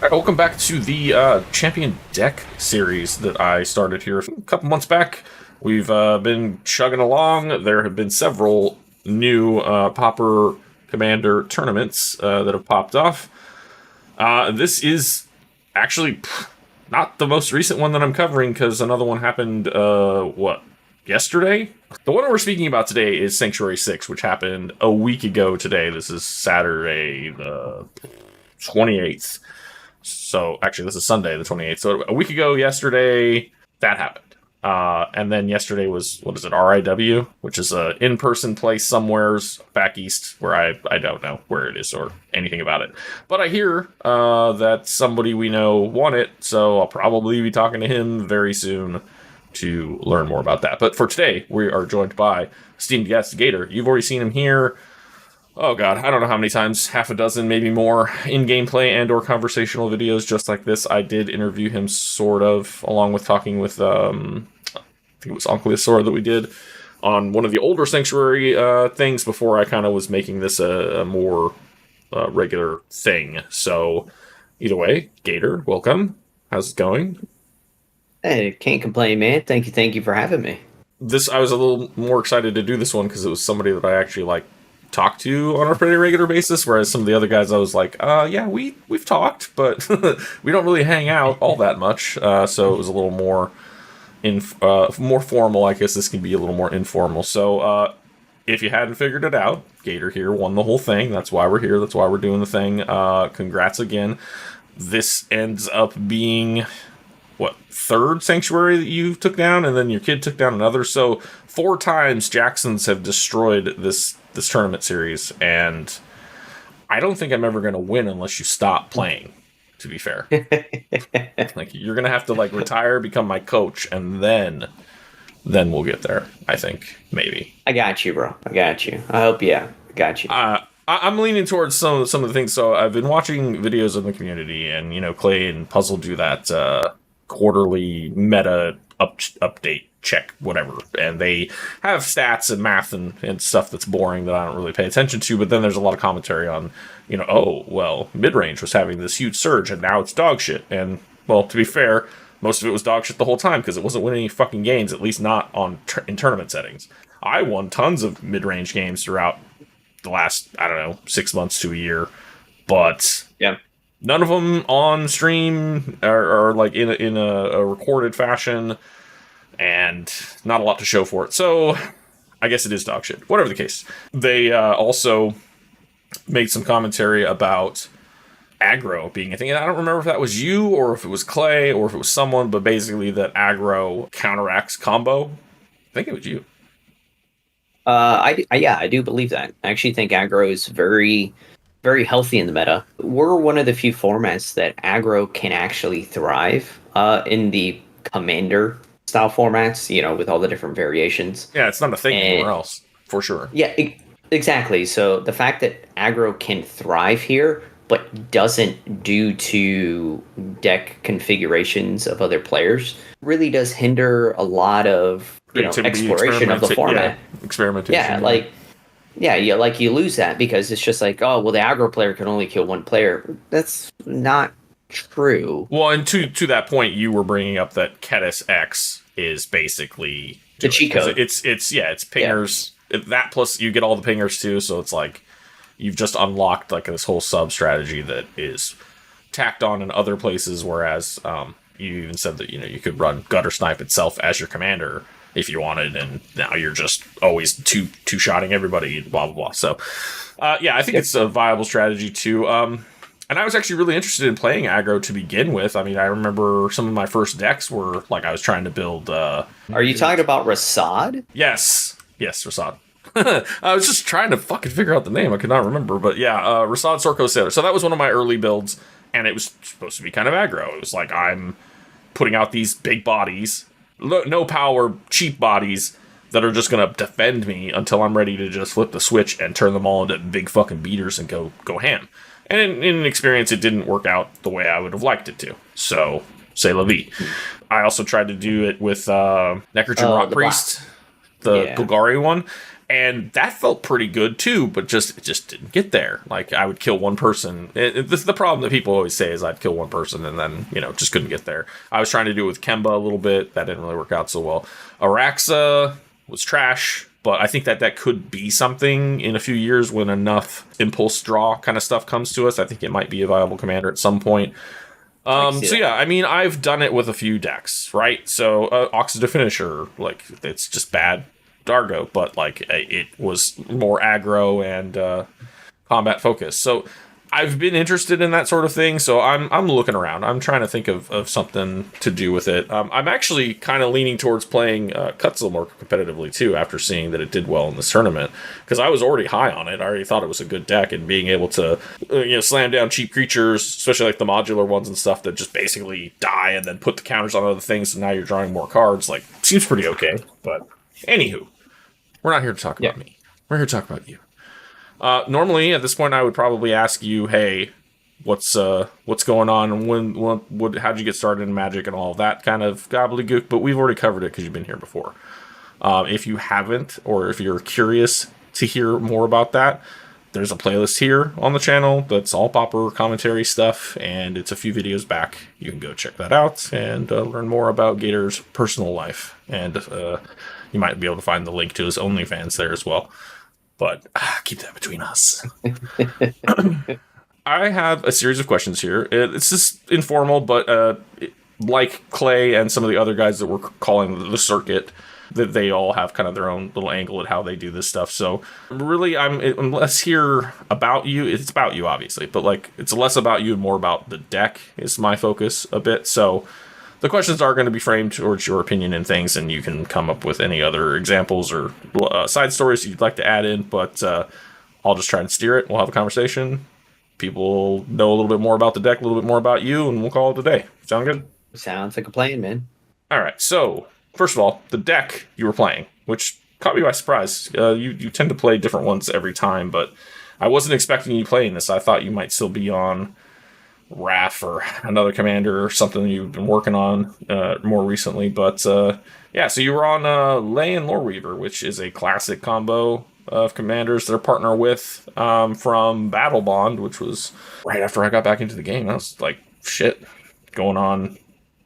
Right, welcome back to the Champion Deck series that I started here a couple months back. We've been chugging along. There have been several new Pauper Commander tournaments that have popped off. This is actually not the most recent one that I'm covering because another one happened, yesterday? The one we're speaking about today is Sanctuary 6, which happened a week ago today. This is Saturday the 28th. So, actually, this is Sunday, the 28th. So, a week ago, yesterday, that happened. And then yesterday was, what is it, RIW, which is an in-person place somewheres back east where I don't know where it is or anything about it. But I hear that somebody we know won it, so I'll probably be talking to him very soon to learn more about that. But for today, we are joined by esteemed guest, Gator. You've already seen him here. Oh god, I don't know how many times, half a dozen, maybe more, in gameplay and or conversational videos just like this. I did interview him, sort of, along with talking with, I think it was Uncle Isora that we did, on one of the older Sanctuary things before I kind of was making this a more regular thing. So, either way, Gator, welcome. How's it going? Hey, can't complain, man. Thank you for having me. I was a little more excited to do this one because it was somebody that I actually, talk to on a pretty regular basis, whereas some of the other guys I was like, yeah, we've talked, but we don't really hang out all that much, so it was a little more more formal. I guess this can be a little more informal. So if you hadn't figured it out, Gator here won the whole thing. That's why we're here. That's why we're doing the thing. Congrats again. This ends up being third Sanctuary that you took down, and then your kid took down another. So 4 times Jacksons have destroyed this tournament series, and I don't think I'm ever going to win unless you stop playing, to be fair. You're going to have to retire, become my coach, and then we'll get there, I think. Maybe. I got you, bro. I got you. I hope, yeah. I got you. I'm leaning towards some of the things. So I've been watching videos in the community, and Clay and Puzzle do that quarterly meta update check, whatever, and they have stats and math and stuff that's boring that I don't really pay attention to. But then there's a lot of commentary on, mid-range was having this huge surge and now it's dog shit. And well, to be fair, most of it was dog shit the whole time because it wasn't winning any fucking games, at least not in tournament settings. I won tons of mid-range games throughout the last, 6 months to a year, but yeah, none of them on stream or in a recorded fashion, and not a lot to show for it. So I guess it is dog shit. Whatever the case. They also made some commentary about aggro being a thing. And I don't remember if that was you or if it was Clay or if it was someone, but basically that aggro counteracts combo. I think it was you. I do believe that. I actually think aggro is very, very healthy in the meta. We're one of the few formats that aggro can actually thrive in the commander style formats, with all the different variations. Yeah, it's not a thing anywhere else, for sure. Yeah, exactly. So the fact that aggro can thrive here, but doesn't due to deck configurations of other players, really does hinder a lot of exploration of the format. Yeah, experimentation. You lose that because it's just the aggro player can only kill one player. That's not true. Well, and to that point, you were bringing up that Ketis X is basically the cheat code. It's pingers. Yeah. That plus you get all the pingers too, so it's you've just unlocked this whole sub strategy that is tacked on in other places. Whereas you even said that you could run Gutter Snipe itself as your commander if you wanted, and now you're just always two-shotting everybody. Blah blah blah. So I think it's a viable strategy too. And I was actually really interested in playing aggro to begin with. I mean, I remember some of my first decks were I was trying to build. Are you talking about Rasad? Yes, Rasad. I was just trying to fucking figure out the name. I could not remember, but yeah, Rasad Sorko Sailor. So that was one of my early builds, and it was supposed to be kind of aggro. It was I'm putting out these big bodies, no power, cheap bodies that are just gonna defend me until I'm ready to just flip the switch and turn them all into big fucking beaters and go ham. And in an experience, it didn't work out the way I would have liked it to. So, c'est la vie. I also tried to do it with Necrogen Rot Priest, the Golgari one. And that felt pretty good too, but it just didn't get there. Like, I would kill one person. This is the problem that people always say, is I'd kill one person and then, just couldn't get there. I was trying to do it with Kemba a little bit. That didn't really work out so well. Araxa was trash, but I think that could be something in a few years when enough impulse draw kind of stuff comes to us. I think it might be a viable commander at some point. So yeah, I mean, I've done it with a few decks, right? So Oxidative Finisher, like, it's just bad Dargo, but like it was more aggro and combat focused. So I've been interested in that sort of thing. So I'm looking around. I'm trying to think of something to do with it. I'm actually kind of leaning towards playing Cutzel more competitively too, after seeing that it did well in this tournament, because I was already high on it. I already thought it was a good deck, and being able to slam down cheap creatures, especially like the modular ones and stuff that just basically die and then put the counters on other things, and now you're drawing more cards, like, seems pretty okay. But anywho, we're not here to talk about me. We're here to talk about you. Normally, at this point, I would probably ask you, hey, what's going on, and how'd you get started in Magic and all of that kind of gobbledygook, but we've already covered it because you've been here before. If you haven't, or if you're curious to hear more about that, there's a playlist here on the channel that's all Pauper commentary stuff, and it's a few videos back. You can go check that out and learn more about Gator's personal life, and you might be able to find the link to his OnlyFans there as well. But keep that between us. I have a series of questions here. It's just informal, but like Clay and some of the other guys that we're calling the circuit, that they all have kind of their own little angle at how they do this stuff. So really, I'm less here about you. It's about you, obviously, but like, it's less about you and more about the deck is my focus a bit. So the questions are going to be framed towards your opinion and things, and you can come up with any other examples or side stories you'd like to add in, but I'll just try and steer it. We'll have a conversation. People know a little bit more about the deck, a little bit more about you, and we'll call it a day. Sound good? Sounds like a plan, man. All right, so first of all, the deck you were playing, which caught me by surprise. You tend to play different ones every time, but I wasn't expecting you playing this. I thought you might still be on RAF or another commander or something you've been working on more recently, but yeah, so you were on Ley and Loreweaver, which is a classic combo of commanders they're partner with from Battle Bond, which was right after I got back into the game. That was like, shit, going on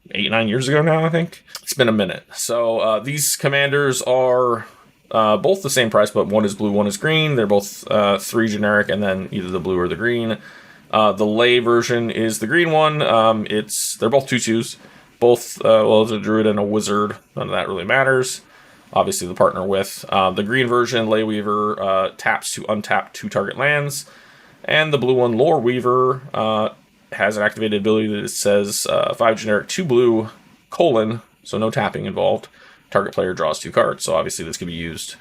8-9 years ago now, I think. It's been a minute. So these commanders are both the same price, but one is blue, one is green. They're both 3 generic, and then either the blue or the green. The Ley version is the green one. They're both 2/2s. Both, it's a druid and a wizard. None of that really matters. Obviously, the partner with. The green version, Leyweaver, taps to untap 2 target lands. And the blue one, Loreweaver, has an activated ability that says 5 generic, 2 blue, so no tapping involved. Target player draws 2 cards. So obviously, this can be used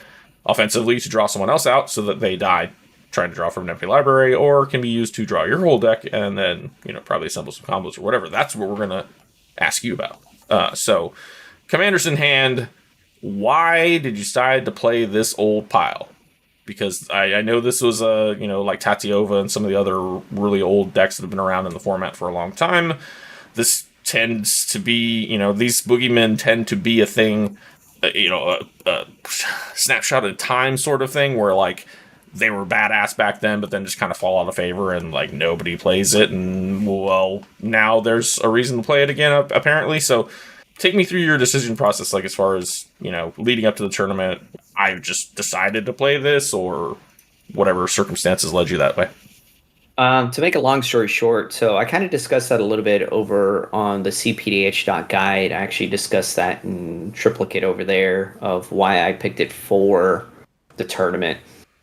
offensively to draw someone else out so that they die trying to draw from an empty library, or can be used to draw your whole deck and then, probably assemble some combos or whatever. That's what we're going to ask you about. So, commanders in hand, why did you decide to play this old pile? Because I know this was, like Tatiova and some of the other really old decks that have been around in the format for a long time. This tends to be, these boogeymen tend to be a thing, a snapshot in time sort of thing, where, like, they were badass back then, but then just kind of fall out of favor and like nobody plays it. And well, now there's a reason to play it again, apparently. So take me through your decision process, like as far as, leading up to the tournament. I just decided to play this, or whatever circumstances led you that way. To make a long story short, so I kind of discussed that a little bit over on the cPDH.guide. I actually discussed that in triplicate over there of why I picked it for the tournament.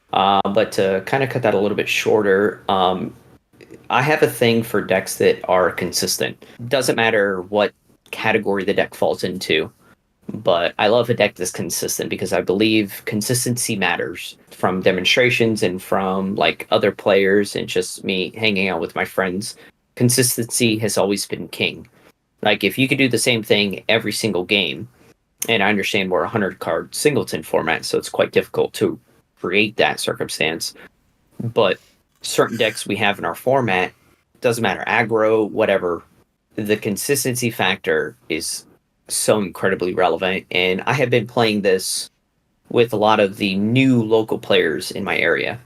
But to kind of cut that a little bit shorter, I have a thing for decks that are consistent. Doesn't matter what category the deck falls into, but I love a deck that's consistent because I believe consistency matters from demonstrations and from like other players and just me hanging out with my friends. Consistency has always been king. Like if you could do the same thing every single game, and I understand we're a 100-card singleton format, so it's quite difficult to create that circumstance, but certain decks we have in our format, doesn't matter, aggro, whatever, the consistency factor is so incredibly relevant. And I have been playing this with a lot of the new local players in my area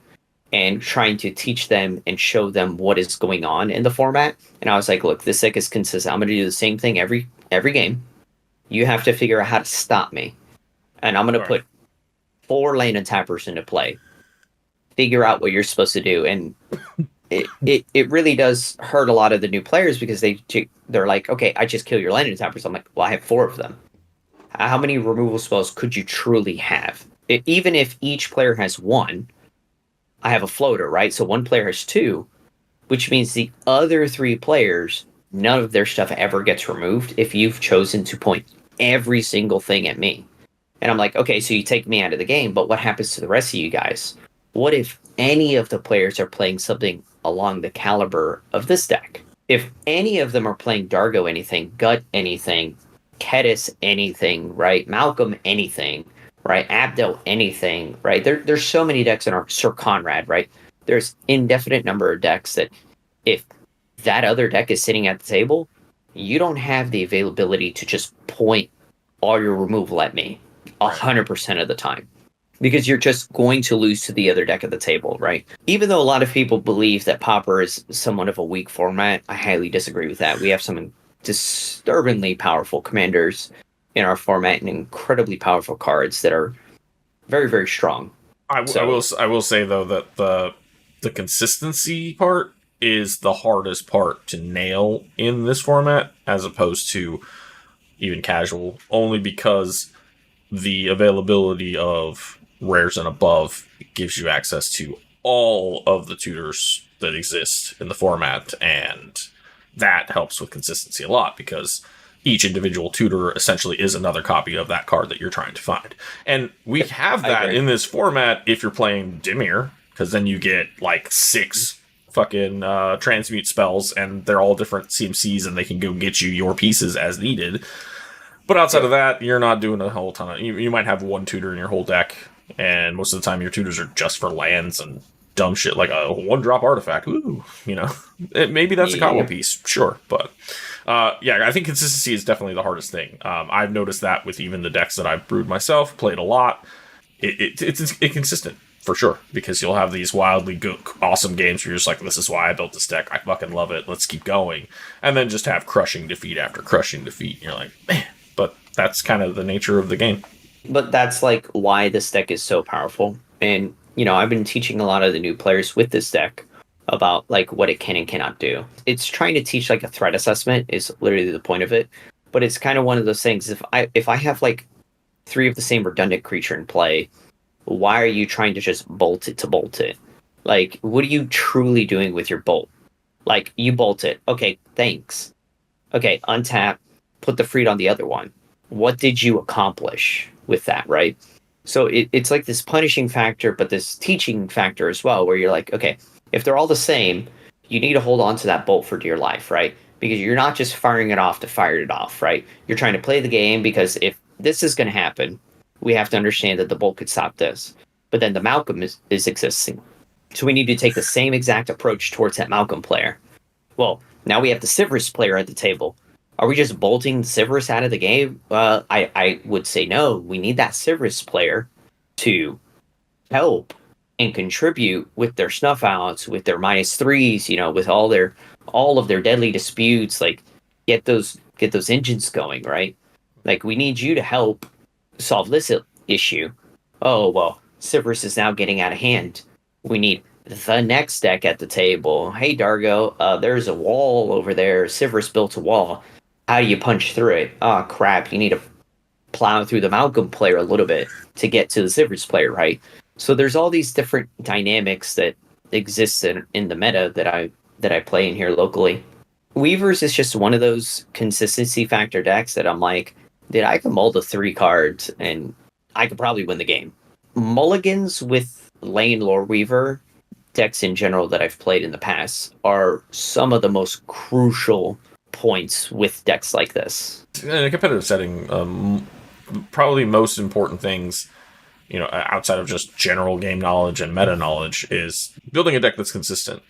and trying to teach them and show them what is going on in the format. And I was like, look, this deck is consistent. I'm going to do the same thing every game. You have to figure out how to stop me. And I'm going to put 4 land untappers into play. Figure out what you're supposed to do. And it really does hurt a lot of the new players because they're like, okay, I just kill your land untappers. I'm like, well, I have 4 of them. How many removal spells could you truly have? Even if each player has 1, I have a floater, right? So 1 player has 2, which means the other 3 players, none of their stuff ever gets removed if you've chosen to point every single thing at me. And I'm like, okay, so you take me out of the game, but what happens to the rest of you guys? What if any of the players are playing something along the caliber of this deck? If any of them are playing Dargo anything, Gut anything, Kedis anything, right? Malcolm anything, right? Abdel anything, right? There's so many decks in our Sir Conrad, right? There's indefinite number of decks that if that other deck is sitting at the table, you don't have the availability to just point all your removal at me 100% of the time. Because you're just going to lose to the other deck at the table, right? Even though a lot of people believe that Pauper is somewhat of a weak format, I highly disagree with that. We have some disturbingly powerful commanders in our format and incredibly powerful cards that are very, very strong. I will say though that the consistency part is the hardest part to nail in this format as opposed to even casual, only because the availability of rares and above gives you access to all of the tutors that exist in the format, and that helps with consistency a lot because each individual tutor essentially is another copy of that card that you're trying to find. And we have that in this format if you're playing Dimir, because then you get like 6 fucking transmute spells, and they're all different CMCs, and they can go get you your pieces as needed. But outside of that, you're not doing a whole ton of... You might have 1 tutor in your whole deck, and most of the time your tutors are just for lands and dumb shit like a 1-drop artifact. Ooh, maybe that's a combo piece, sure. But I think consistency is definitely the hardest thing. I've noticed that with even the decks that I've brewed myself, played a lot. It's inconsistent, for sure, because you'll have these wildly good, awesome games where you're just like, this is why I built this deck. I fucking love it. Let's keep going. And then just have crushing defeat after crushing defeat. And you're like, man. But that's kind of the nature of the game. But that's like why this deck is so powerful. And, I've been teaching a lot of the new players with this deck about like what it can and cannot do. It's trying to teach like a threat assessment is literally the point of it. But it's kind of one of those things. If I have like 3 of the same redundant creature in play, why are you trying to just bolt it to bolt it? Like, what are you truly doing with your bolt? Like, you bolt it. Okay, thanks. Okay, untap, put the freed on the other one. What did you accomplish with that, right? So it's like this punishing factor, but this teaching factor as well, where you're like, okay, if they're all the same, you need to hold on to that bolt for dear life, right? Because you're not just firing it off to fire it off, right? You're trying to play the game because if this is going to happen, we have to understand that the bolt could stop this. But then the Malcolm is existing. So we need to take the same exact approach towards that Malcolm player. Well, now we have the Siverus player at the table. Are we just bolting Siverus out of the game? I would say no. We need that Siverus player to help and contribute with their snuff outs, with their -3s, with all of their deadly disputes, like get those engines going, right? Like, we need you to help solve this issue. Oh, well, Siverus is now getting out of hand. We need the next deck at the table. Hey, Dargo, there's a wall over there. Siverus built a wall. How do you punch through it? Oh, crap. You need to plow through the Malcolm player a little bit to get to the Siverus player, right? So there's all these different dynamics that exist in the meta that I play in here locally. Weavers is just one of those consistency factor decks that I'm like, dude, I can mull the 3 cards and I could probably win the game. Mulligans with Lane Lore Weaver decks in general that I've played in the past are some of the most crucial points with decks like this. In a competitive setting, probably most important things, outside of just general game knowledge and meta knowledge, is building a deck that's consistent.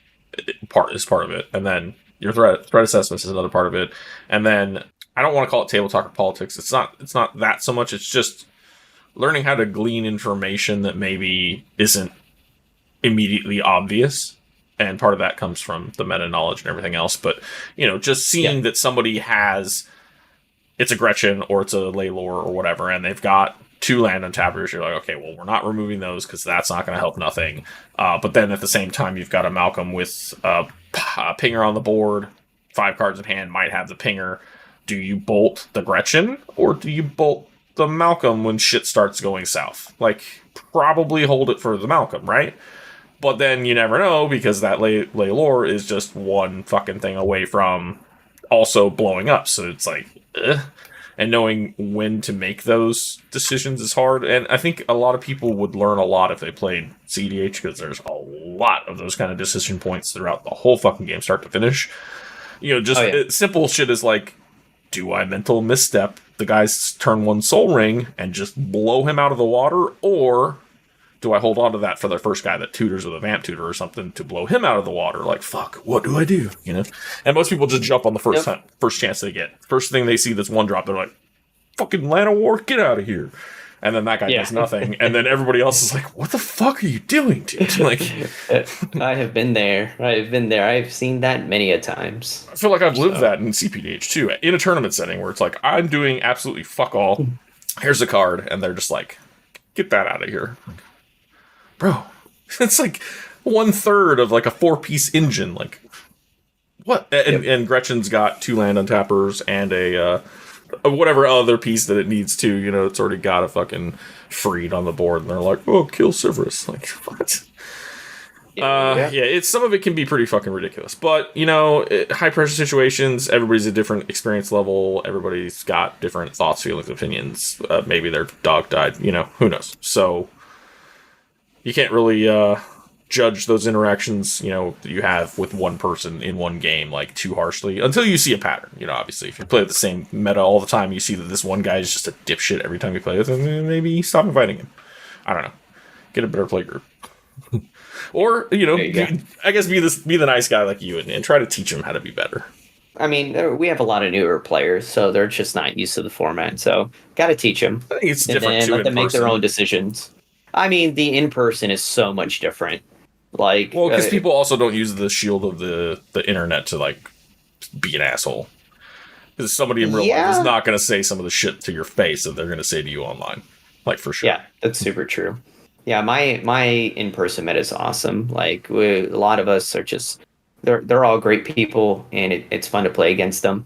Part of it, and then your threat assessments is another part of it, and then I don't want to call it table talk or politics. It's not that so much. It's just learning how to glean information that maybe isn't immediately obvious. And part of that comes from the meta knowledge and everything else. But, just Yeah. seeing that somebody has, it's a Gretchen or it's a Laylor or whatever, and they've got 2 land untappers, you're like, okay, well, we're not removing those because that's not going to help nothing. But then at the same time, you've got a Malcolm with a pinger on the board, 5 cards in hand, might have the pinger. Do you bolt the Gretchen or do you bolt the Malcolm when shit starts going south? Like, probably hold it for the Malcolm, right? But then you never know because that Laylor is just one fucking thing away from also blowing up. So it's like, and knowing when to make those decisions is hard. And I think a lot of people would learn a lot if they played cEDH because there's a lot of those kind of decision points throughout the whole fucking game, start to finish. Simple shit is like, do I mental misstep the guy's turn 1 Soul Ring and just blow him out of the water, or do I hold on to that for the first guy that tutors with a Vamp Tutor or something to blow him out of the water? Like, fuck, what do I do? And most people just jump on the first chance they get. First thing they see that's 1-drop, they're like, fucking Llanowar, get out of here. And then that guy does nothing. And then everybody else is like, what the fuck are you doing, dude? Like, I have been there. I've seen that many a times. I feel like I've lived that in cPDH too, in a tournament setting where it's like, I'm doing absolutely fuck all. Here's a card. And they're just like, get that out of here. Bro, it's like 1/3 of like a 4-piece engine. Like, what? And Gretchen's got 2 land untappers and a whatever other piece that it needs to. It's already got a fucking freed on the board, and they're like, "Oh, kill Severus." Like, what? Some of it can be pretty fucking ridiculous. But high pressure situations, everybody's a different experience level. Everybody's got different thoughts, feelings, opinions. Maybe their dog died. Who knows? So you can't really judge those interactions, that you have with one person in one game, like, too harshly until you see a pattern. Obviously, if you play the same meta all the time, you see that this one guy is just a dipshit every time you play with him, maybe stop inviting him. I don't know. Get a better play group. Or, I guess be the nice guy like you and try to teach him how to be better. I mean, we have a lot of newer players, so they're just not used to the format. So, got to teach them. I think it's different too. Let them make their own decisions. I mean, the in-person is so much different. Like, well, because people also don't use the shield of the internet to, like, be an asshole. Because somebody in real life is not going to say some of the shit to your face that they're going to say to you online. Like, for sure. Yeah, that's super true. Yeah, my in-person meta is awesome. Like, a lot of us are just... They're all great people, and it's fun to play against them.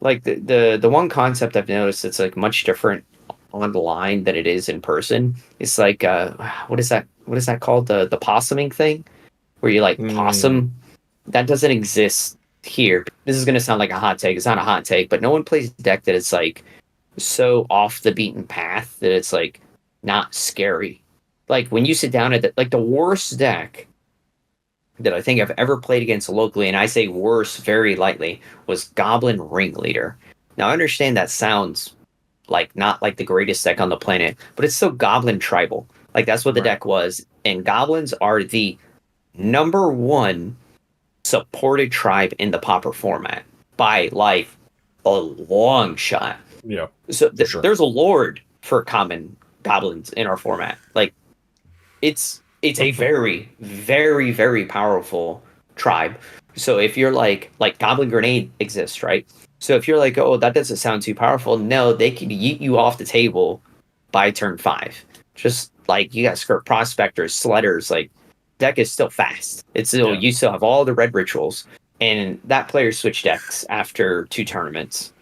Like, the one concept I've noticed that's, like, much different online than it is in person. It's like, what is that called? The possuming thing? Where you, like, possum? That doesn't exist here. This is going to sound like a hot take. It's not a hot take, but no one plays a deck that is, like, so off the beaten path that it's, like, not scary. Like, when you sit down at the worst deck that I think I've ever played against locally, and I say worse very lightly, was Goblin Ringleader. Now, I understand that sounds like not like the greatest deck on the planet, but it's still Goblin Tribal. Like, that's what the deck was. And Goblins are the #1 supported tribe in the Pauper format by, like, a long shot. Yeah. So there's a lord for common goblins in our format. Like, it's a very, very, very powerful tribe. So if you're like Goblin Grenade exists, right? So if you're like, oh, that doesn't sound too powerful, no, they can yeet you off the table by turn 5. Just like, you got Skirt Prospectors, Sledders, like, deck is still fast. It's still, you still have all the red rituals, and that player switched decks after 2 tournaments.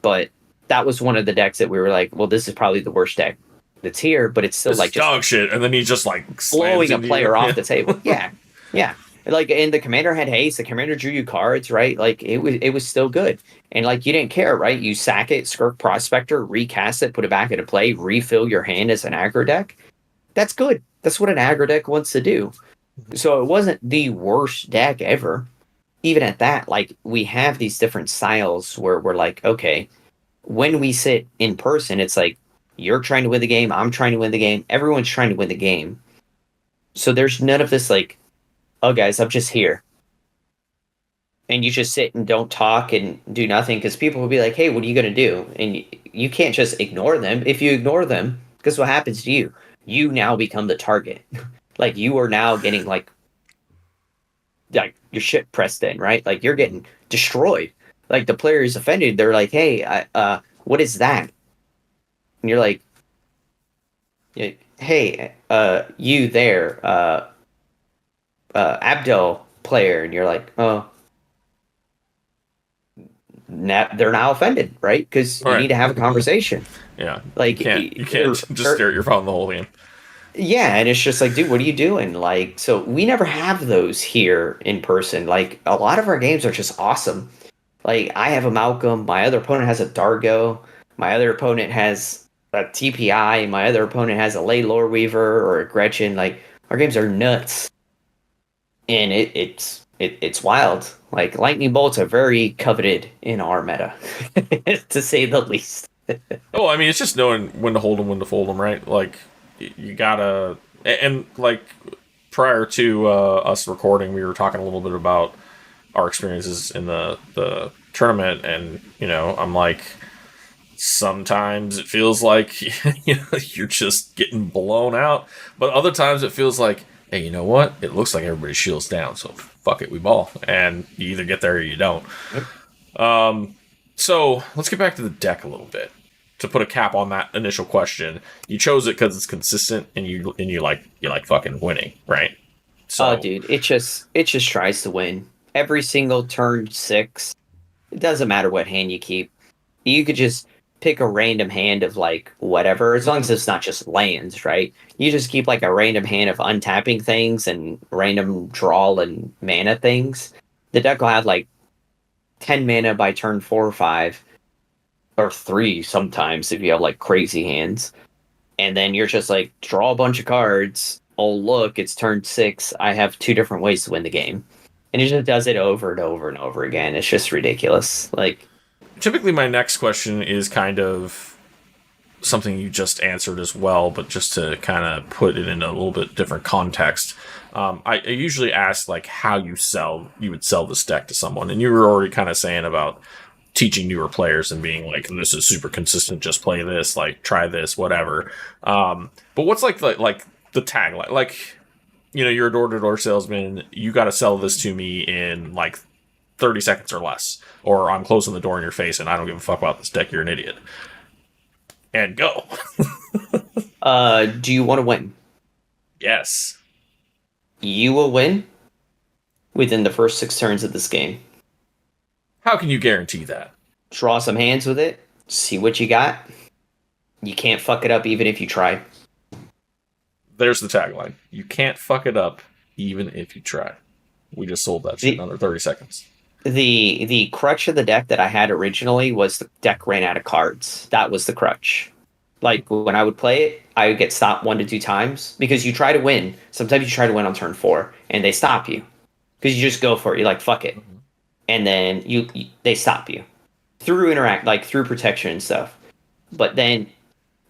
But that was one of the decks that we were like, well, this is probably the worst deck that's here, but it's still, like, just dog shit, and then he just, like, blowing a player off the table. Yeah. Like, and the commander had haste. The commander drew you cards, right? Like, it was still good, and, like, you didn't care, right? You sack it, Skirk Prospector, recast it, put it back into play, refill your hand as an aggro deck. That's good. That's what an aggro deck wants to do. So it wasn't the worst deck ever. Even at that, like, we have these different styles where we're like, okay, when we sit in person, it's like, you're trying to win the game, I'm trying to win the game, everyone's trying to win the game. So there's none of this, like, oh, guys, I'm just here. And you just sit and don't talk and do nothing, because people will be like, hey, what are you going to do? And you can't just ignore them. If you ignore them, Because what happens to you? You now become the target. Like you are now getting like your shit pressed in, right? Like you're getting destroyed. Like the player is offended. They're like, "Hey, what is that?" And you're like, "Hey, you there, Abdel player," and you're like, "Oh." They're now offended, right? Because you Right. need to have a conversation. Yeah. Like, You can't just stare at your phone the whole game. yeah, and it's just like, dude, what are you doing? Like, so we never have those here in person. Like, a lot of our games are just awesome. Like, I have a Malcolm, my other opponent has a Dargo, my other opponent has a TPI, my other opponent has a Ley Lore Weaver or a Gretchen. Like, our games are nuts, and it's wild. Like, lightning bolts are very coveted in our meta, to say the least. Well, I mean, it's just knowing when to hold them, when to fold them, right? Like, you gotta, and like prior to us recording, we were talking a little bit about our experiences in the tournament, and I'm like, sometimes it feels like you're just getting blown out, but other times it feels like, hey, you know what? It looks like everybody's shields down, so fuck it, we ball, and you either get there or you don't. Yep. So let's get back to the deck a little bit. To put a cap on that initial question, you chose it because it's consistent, and you like fucking winning, right? So, Oh, dude, it just tries to win every single turn 6. It doesn't matter what hand you keep. You could just pick a random hand of like whatever, as long as it's not just lands, right? You just keep like a random hand of untapping things and random draw and mana things. The deck will have like 10 mana by turn 4 or 5, or 3 sometimes if you have like crazy hands. And then you're just like, draw a bunch of cards. Oh, look, it's turn 6. I have 2 different ways to win the game. And it just does it over and over and over again. It's just ridiculous. Like, typically, my next question is kind of something you just answered as well, but just to kind of put it in a little bit different context. I usually ask like how you would sell this deck to someone, and you were already kind of saying about teaching newer players and being like, this is super consistent, just play this, like try this, whatever. But what's like the tagline? Like, you're a door-to-door salesman, you got to sell this to me in like 30 seconds or less, or I'm closing the door in your face and I don't give a fuck about this deck, you're an idiot. And go. do you want to win? Yes. You will win within the first 6 turns of this game. How can you guarantee that? Draw some hands with it, see what you got. You can't fuck it up even if you try. There's the tagline. You can't fuck it up even if you try. We just sold that shit in under 30 seconds. The crutch of the deck that I had originally was the deck ran out of cards. That was the crutch. Like, when I would play it, I would get stopped 1 to 2 times because you try to win. Sometimes you try to win on turn 4 and they stop you because you just go for it. You're like, fuck it. Mm-hmm. And then they stop you through through protection and stuff. But then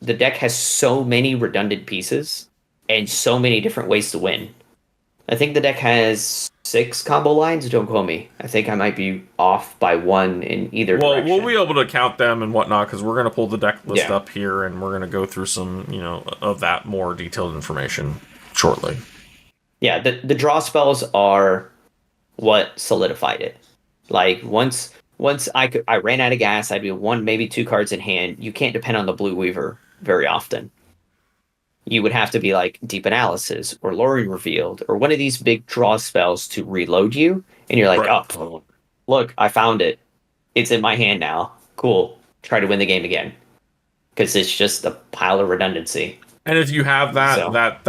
the deck has so many redundant pieces and so many different ways to win. I think the deck has 6 combo lines. Don't quote me. I think I might be off by 1 in either direction. Well, we'll be able to count them and whatnot because we're going to pull the deck list up here and we're going to go through some, of that more detailed information shortly. Yeah, the draw spells are what solidified it. Like, once I ran out of gas, I'd be 1, maybe 2 cards in hand. You can't depend on the Blue Weaver very often. You would have to be like Deep Analysis or Loring Revealed or one of these big draw spells to reload you. And you're like, right. Oh, look, I found it. It's in my hand now. Cool. Try to win the game again. Because it's just a pile of redundancy. And if you have that,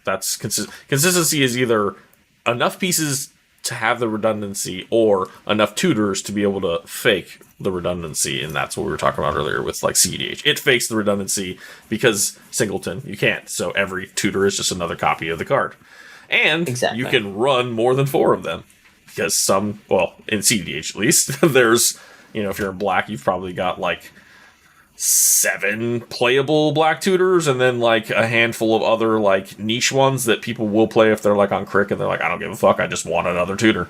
that's consistency is either enough pieces to have the redundancy or enough tutors to be able to fake the redundancy, and that's what we were talking about earlier with like cPDH. It fakes the redundancy because Singleton, you can't. So every tutor is just another copy of the card. And You can run more than 4 of them. Because in cPDH at least, there's, if you're in black, you've probably got like 7 playable black tutors and then like a handful of other like niche ones that people will play if they're like on Crick and they're like, I don't give a fuck, I just want another tutor.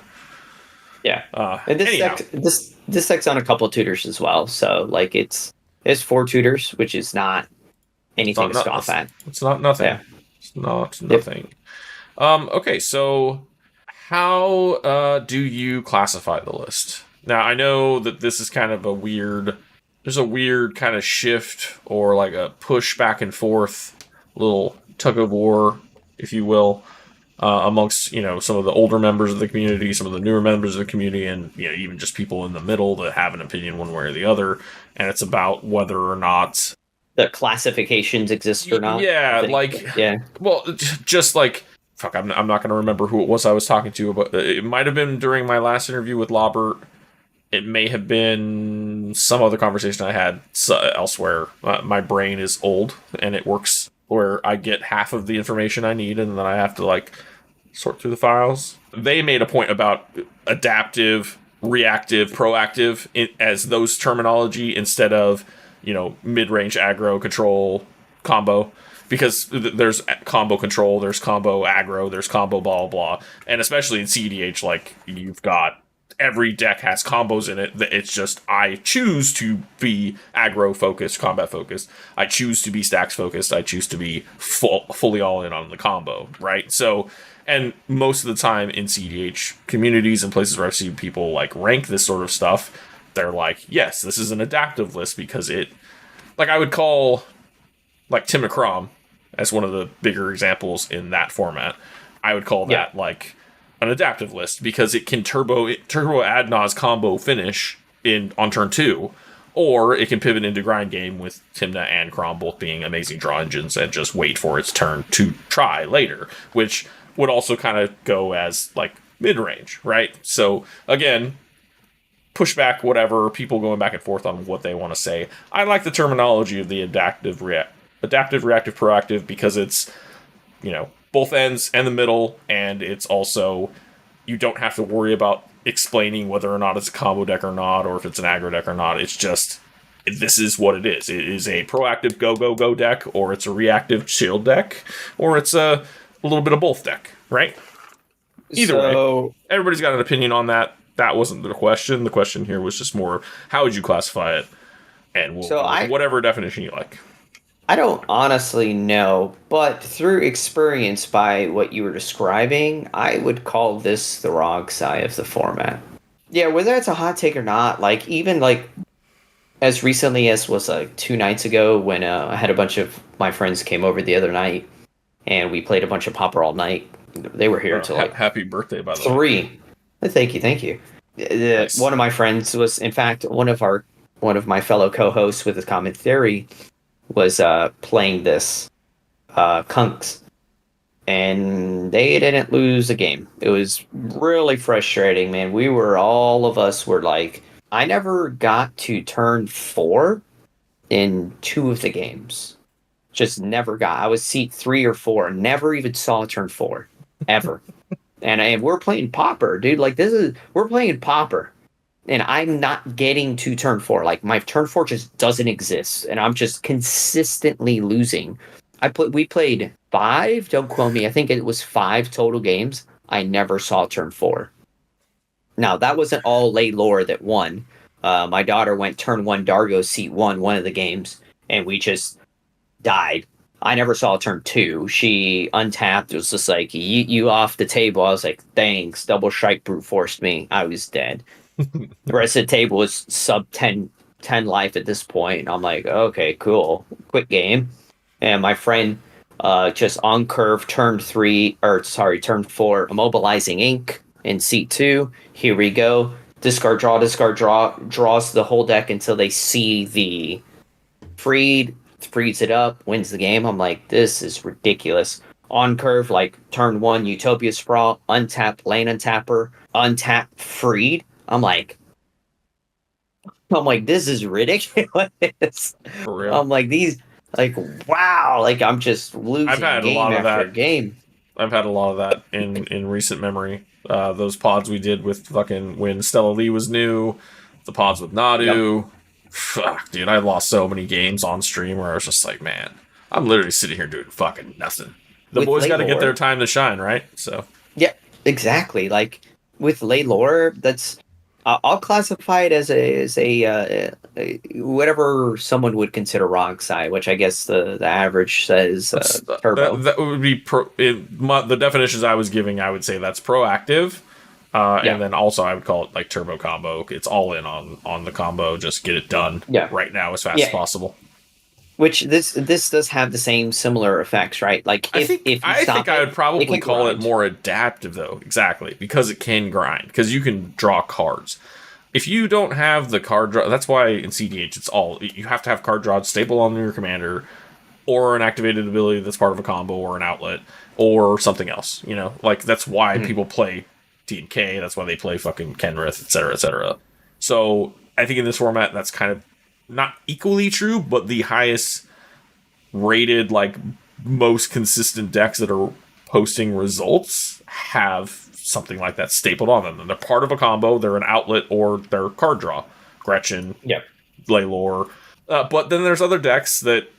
Yeah. And this deck's on a couple of tutors as well. So like it's 4 tutors, which is not anything to scoff at. It's not nothing. Yeah. It's not Yep. nothing. Okay, so how do you classify the list? Now, I know that this is kind of a weird. There's a weird kind of shift or like a push back and forth, little tug of war, if you will, amongst some of the older members of the community, some of the newer members of the community, and even just people in the middle that have an opinion one way or the other. And it's about whether or not The classifications exist or not. yeah, Yeah. well, just like fuck, I'm not going to remember who it was I was talking to, but it might have been during my last interview with Lobert. It may have been some other conversation I had elsewhere. My brain is old, and it works where I get half of the information I need, and then I have to like sort through the files. They made a point about adaptive, reactive, proactive as those terminology instead of mid-range aggro control combo, because there's combo control, there's combo aggro, there's combo blah blah, and especially in cEDH, like you've got every deck has combos in it. It's just I choose to be aggro focused, combat focused. I choose to be stacks focused. I choose to be fully all in on the combo, right? So, and most of the time in cEDH communities and places where I've seen people like rank this sort of stuff, they're like, yes, this is an adaptive list because it, like I would call like Tim McCrom as one of the bigger examples in that format. I would call that like an adaptive list because it can turbo ad nos combo finish on turn 2, or it can pivot into grind game with Timna and Crom both being amazing draw engines and just wait for its turn to try later, which would also kind of go as like mid-range, right? So again, pushback, whatever, people going back and forth on what they want to say. I like the terminology of the adaptive, reactive, proactive, because it's, both ends and the middle, and it's also, you don't have to worry about explaining whether or not it's a combo deck or not, or if it's an aggro deck or not. It's just, this is what it is. It is a proactive go deck, or it's a reactive shield deck, or it's a little bit of both deck, right? Either way, everybody's got an opinion on that. That wasn't the question. The question here was just more, how would you classify it? And we'll go with whatever definition you like. I don't honestly know, but through experience by what you were describing, I would call this the wrong side of the format. Yeah, whether it's a hot take or not, like even like as recently as was like 2 nights ago when I had a bunch of my friends came over the other night and we played a bunch of Popper all night. They were here till like happy birthday, by the 3. way. Thank you. Nice. One of my friends was, in fact, one of my fellow co-hosts with a Common Theory was playing this Kunks, and they didn't lose a game. It was really frustrating, man. All of us were like, I never got to turn 4 in 2 of the games. Just never got. I was seat 3 or 4. Never even saw turn 4 ever. and we're playing Popper, dude. Like we're playing Popper. And I'm not getting to turn 4. Like my turn 4 just doesn't exist, and I'm just consistently losing. We played 5. Don't quote me. I think it was 5 total games. I never saw turn 4. Now that wasn't all Lay Lore that won. My daughter went turn 1 Dargo seat 1 of the games, and we just died. I never saw turn 2. She untapped. It was just like you off the table. I was like, thanks. Double strike brute forced me. I was dead. The rest of the table was sub 10 life at this point. I'm like, okay, cool. Quick game. And my friend just on curve turn 4, immobilizing ink in seat 2. Here we go. Discard, draw, draws the whole deck until they see the frees it up, wins the game. I'm like, this is ridiculous. On curve, like turn 1, Utopia Sprawl, untap, lane untapper, untap, freed. I'm like, this is ridiculous. For real. I'm like, wow, like I'm just losing game after game. I've had a lot of that in recent memory. Those pods we did with fucking when Stella Lee was new, the pods with Nadu. Yep. Fuck, dude, I lost so many games on stream where I was just like, man, I'm literally sitting here doing fucking nothing. The boys got to get their time to shine, right? So yeah, exactly. Like with Lay Lore, that's I'll classify it as a whatever someone would consider wrong side, which I guess the average says turbo. That would be the definitions I was giving. I would say that's proactive, and Yeah, then also I would call it like turbo combo. It's all in on the combo. Just get it done yeah, right now as fast as yeah. possible. Which this does have the same similar effects, right? Like if you I think stop I it, would it probably can call it grind. more adaptive though, exactly because it can grind because you can draw cards. If you don't have the card draw, that's why in cDH it's all you have to have card draw stable on your commander, or an activated ability that's part of a combo or an outlet or something else. You know, like that's why Mhm. people play T&K. That's why they play fucking Kenrith, etc., etc. So I think in this format that's kind of not equally true, but the highest rated, like most consistent decks that are posting results have something like that stapled on them. And they're part of a combo, they're an outlet, or they're card draw. Gretchen, Yeah, Laylor. But then there's other decks that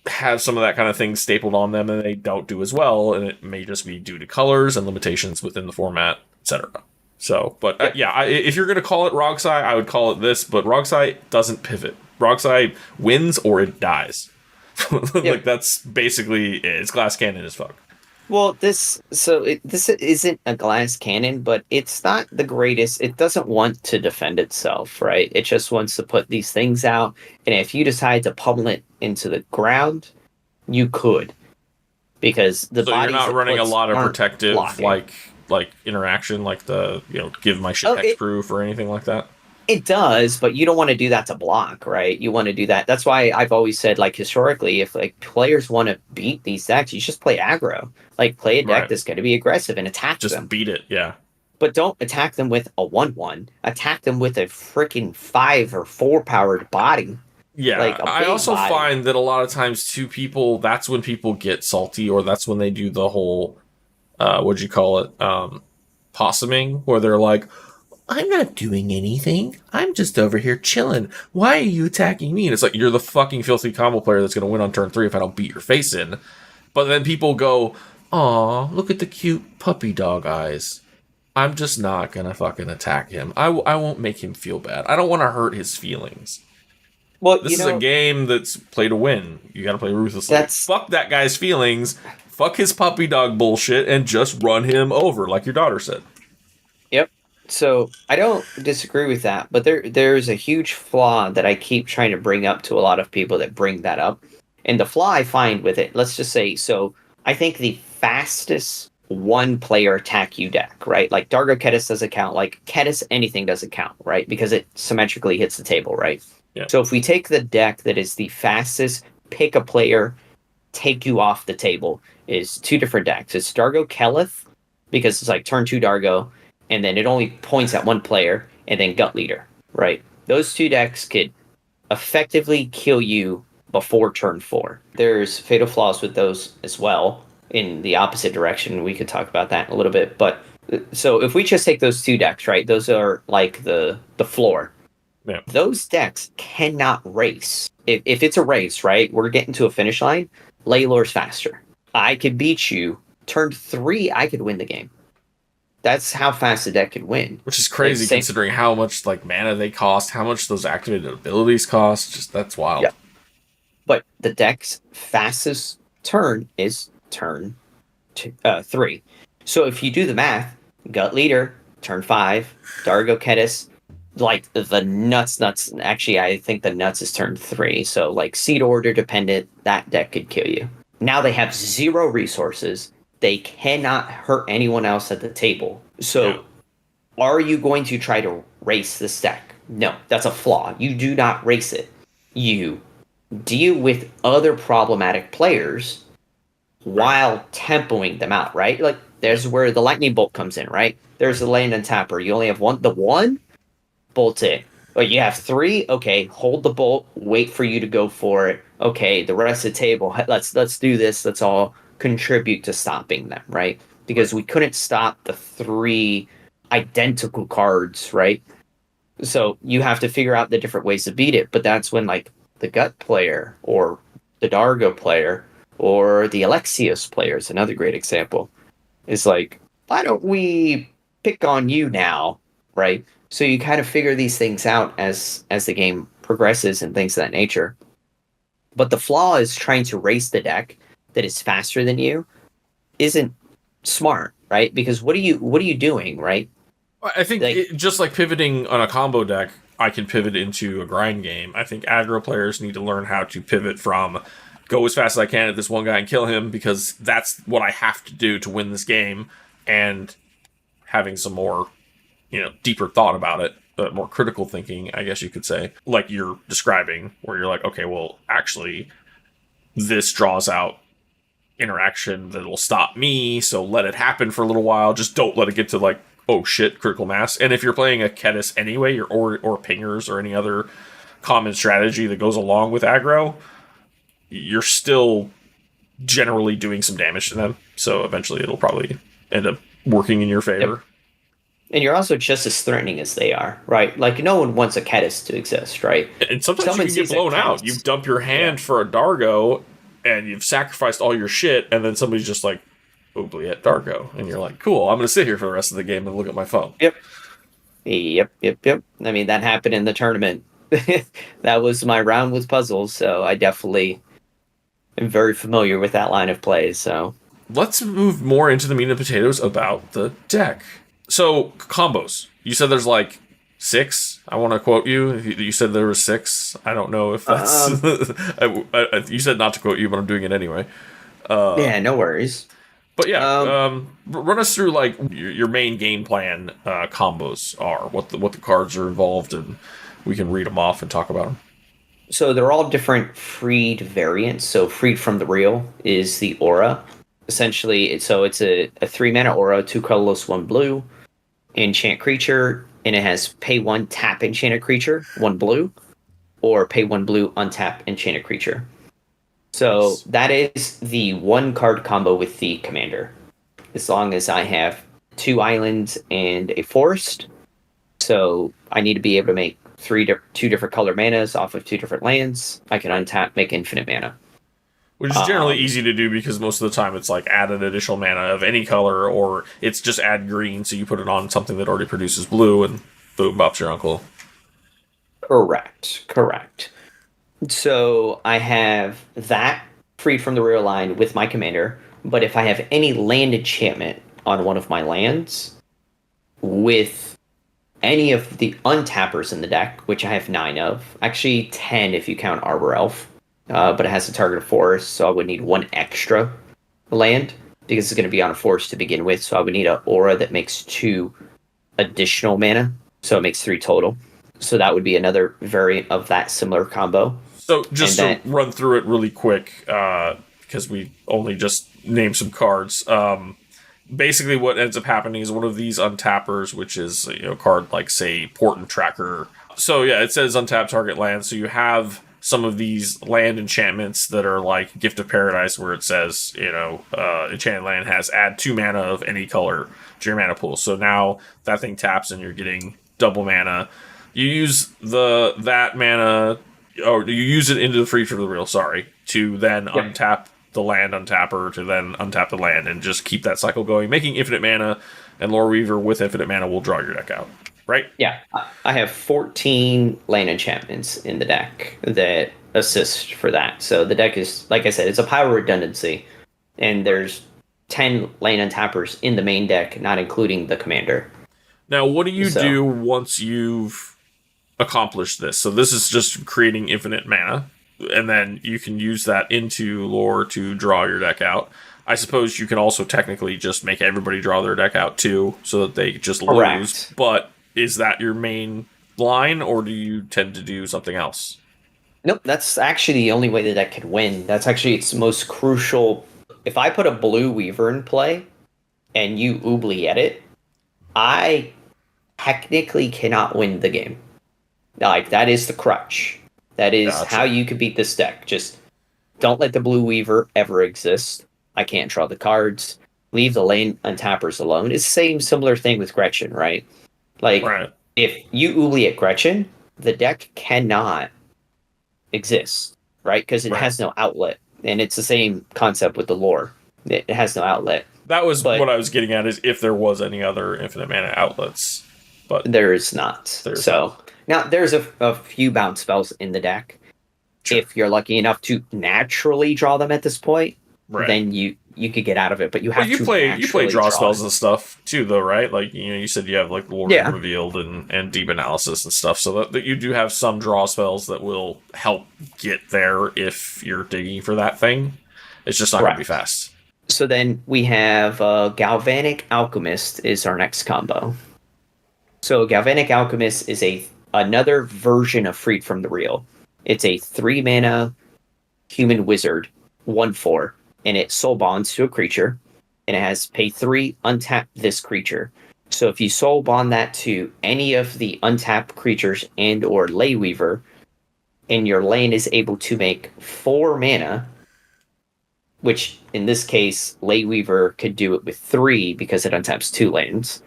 have some of that kind of thing stapled on them and they don't do as well. And it may just be due to colors and limitations within the format, etc. So, but yeah, if you're going to call it Rogsai, I would call it this, but Rogsai doesn't pivot. Rogsai wins or it dies. yeah. Like that's basically it. It's glass cannon as fuck. Well, this isn't a glass cannon, but it's not the greatest. It doesn't want to defend itself, right? It just wants to put these things out, and if you decide to pummel it into the ground, you could, because the So you're bodies not it running a puts lot of aren't protective blocking. like interaction, like the give my shit Oh, hexproof or anything like that. it does, but you don't want to do that to block, right? You want to do that. That's why I've always said, like, historically, if like players want to beat these decks, you just play aggro. Like, play a deck Right. that's going to be aggressive and attack Just them. beat it. Yeah. But don't attack them with a 1/1. Attack them with a freaking 5 or 4 powered body, like Yeah, a I big also body. find that a lot of times too, people that's when people get salty, or that's when they do the whole what'd you call it, possuming, where they're like, "I'm not doing anything. I'm just over here chilling. Why are you attacking me?" And it's like you're the fucking filthy combo player that's going to win on turn 3 if I don't beat your face in. But then people go, "Aw, look at the cute puppy dog eyes. I'm just not gonna fucking attack him. I won't make him feel bad. I don't want to hurt his feelings." Well, This is a game that's play to win. You got to play ruthlessly. that's Fuck that guy's feelings. Fuck his puppy dog bullshit and just run him over, like your daughter said. yep. So I don't disagree with that, but there's a huge flaw that I keep trying to bring up to a lot of people that bring that up. And the flaw I find with it, let's just say, so I think the fastest one player attack you deck, right? Like Dargo Ketis doesn't count, like Ketis anything doesn't count, right? Because it symmetrically hits the table, right? Yeah. So if we take the deck that is the fastest, pick a player, take you off the table, is two different decks. It's Dargo Kelith, because it's like turn 2 Dargo, and then it only points at one player, and then Gut Leader, right? Those two decks could effectively kill you before turn 4. There's fatal flaws with those as well in the opposite direction. We could talk about that in a little bit. But so if we just take those two decks, right? Those are like the floor. Yeah. Those decks cannot race. If it's a race, right? We're getting to a finish line. Laylor's faster. I could beat you. Turn 3, I could win the game. That's how fast the deck could win. Which is crazy Same, considering how much like mana they cost, how much those activated abilities cost. Just that's wild. yeah. But the deck's fastest turn is turn 3. So if you do the math, Gut Leader, turn 5, Dargo Ketis, like the nuts. Actually, I think the nuts is turn 3. So like seed order dependent, that deck could kill you. Now they have 0 resources. They cannot hurt anyone else at the table. So Yeah. are you going to try to race this deck? No, that's a flaw. You do not race it. You deal with other problematic players while tempoing them out, right? Like there's where the lightning bolt comes in, right? There's the land and tapper. You only have one. The one, bolt it. But you have 3. Okay, hold the bolt. Wait for you to go for it. Okay, the rest of the table. Let's do this. Let's all contribute to stopping them, right? Because we couldn't stop the 3 identical cards, right? So you have to figure out the different ways to beat it. But that's when like the gut player or the Dargo player or the Alexios player is another great example. Is like, why don't we pick on you now, right? So you kind of figure these things out as the game progresses and things of that nature. But the flaw is trying to race the deck that is faster than you isn't smart, right? Because what are you doing, right? I think Like, just like pivoting on a combo deck, I can pivot into a grind game. I think aggro players need to learn how to pivot from go as fast as I can at this one guy and kill him because that's what I have to do to win this game, and having some more, deeper thought about it, more critical thinking, I guess you could say, like you're describing, where you're like, okay, well, actually, this draws out interaction that will stop me, so let it happen for a little while. Just don't let it get to like, oh shit, critical mass. And if you're playing a Kedis anyway, or pingers or any other common strategy that goes along with aggro, you're still generally doing some damage to them. So eventually it'll probably end up working in your favor. yep. And you're also just as threatening as they are, right? Like, no one wants a Kedis to exist, right? And sometimes Someone you can get sees a blown out. Kedis. You dump your hand for a Dargo, and you've sacrificed all your shit, and then somebody's just like, Oubliette Dargo. And you're like, cool, I'm going to sit here for the rest of the game and look at my phone. Yep. Yep. I mean, that happened in the tournament. That was my round with puzzles, so I definitely am very familiar with that line of play, so. Let's move more into the meat and potatoes about the deck. So, combos. You said there's like 6. I want to quote you. You said there were 6. I don't know if that's... you said not to quote you, but I'm doing it anyway. Yeah, no worries. But yeah, run us through like your main game plan combos are, what the cards are involved, and we can read them off and talk about them. So they're all different freed variants. So freed from the real is the aura. Essentially, it's a 3-mana aura, 2 colorless, 1 blue, enchant creature, and it has pay 1, tap enchanted creature, 1 blue, or pay 1 blue, untap enchanted creature. So that is the 1 card combo with the commander. As long as I have 2 islands and a forest. So I need to be able to make 2 different color manas off of 2 different lands. I can untap, make infinite mana. Which is generally easy to do because most of the time it's like add an additional mana of any color, or it's just add green, so you put it on something that already produces blue, and boom, Bob's your uncle. Correct. So I have that freed from the real line with my commander, but if I have any land enchantment on one of my lands with any of the untappers in the deck, which I have 9 of, actually 10 if you count Arbor Elf, but it has to target a forest, so I would need 1 extra land because it's going to be on a forest to begin with, so I would need an aura that makes 2 additional mana, so it makes 3 total. So that would be another variant of that similar combo. So just to run through it really quick, because we only just named some cards. Basically, what ends up happening is one of these untappers, which is a card like, say, Portent Tracker. So yeah, it says untap target land. So you have some of these land enchantments that are like Gift of Paradise, where it says, enchanted land has add 2 mana of any color to your mana pool. So now that thing taps and you're getting double mana. You use that mana, or you use it into the free for the real, to then untap the land untapper, to then untap the land, and just keep that cycle going, making infinite mana, and Lore Weaver with infinite mana will draw your deck out, right? Yeah, I have 14 land enchantments in the deck that assist for that. So the deck is, like I said, it's a power redundancy, and there's 10 land untappers in the main deck, not including the commander. Now, what do you do once you've accomplished this? So this is just creating infinite mana, and then you can use that into lore to draw your deck out. I suppose you can also technically just make everybody draw their deck out too, so that they just lose. But is that your main line, or do you tend to do something else? Nope, that's actually the only way the deck could win. That's actually its most crucial. If I put a blue Weaver in play, and you oubliette it, I technically cannot win the game. Like, that is the crutch. That is how you could beat this deck. Just don't let the blue Weaver ever exist. I can't draw the cards. Leave the lane untappers alone. It's the same similar thing with Gretchen, right? Like, if you oubliette Gretchen, the deck cannot exist, right? Because it has no outlet. And it's the same concept with the lore. It has no outlet. That was what I was getting at, is if there was any other infinite mana outlets. but there is not. there's So now there's a few bounce spells in the deck. Sure. If you're lucky enough to naturally draw them at this point, Right. then you could get out of it. But you have you to play draw spells it. and stuff too, though, right? Like you said you have like Lord Yeah. Revealed and Deep Analysis and stuff, so that you do have some draw spells that will help get there if you're digging for that thing. It's just not going to be fast. So then we have Galvanic Alchemist is our next combo. So Galvanic Alchemist is another version of Freed from the Real. It's a 3-mana human wizard, 1/4, and it soul bonds to a creature, and it has pay 3, untap this creature. So if you soul bond that to any of the untapped creatures and or Leyweaver, and your land is able to make 4 mana, which in this case, Leyweaver could do it with 3 because it untaps 2 lands,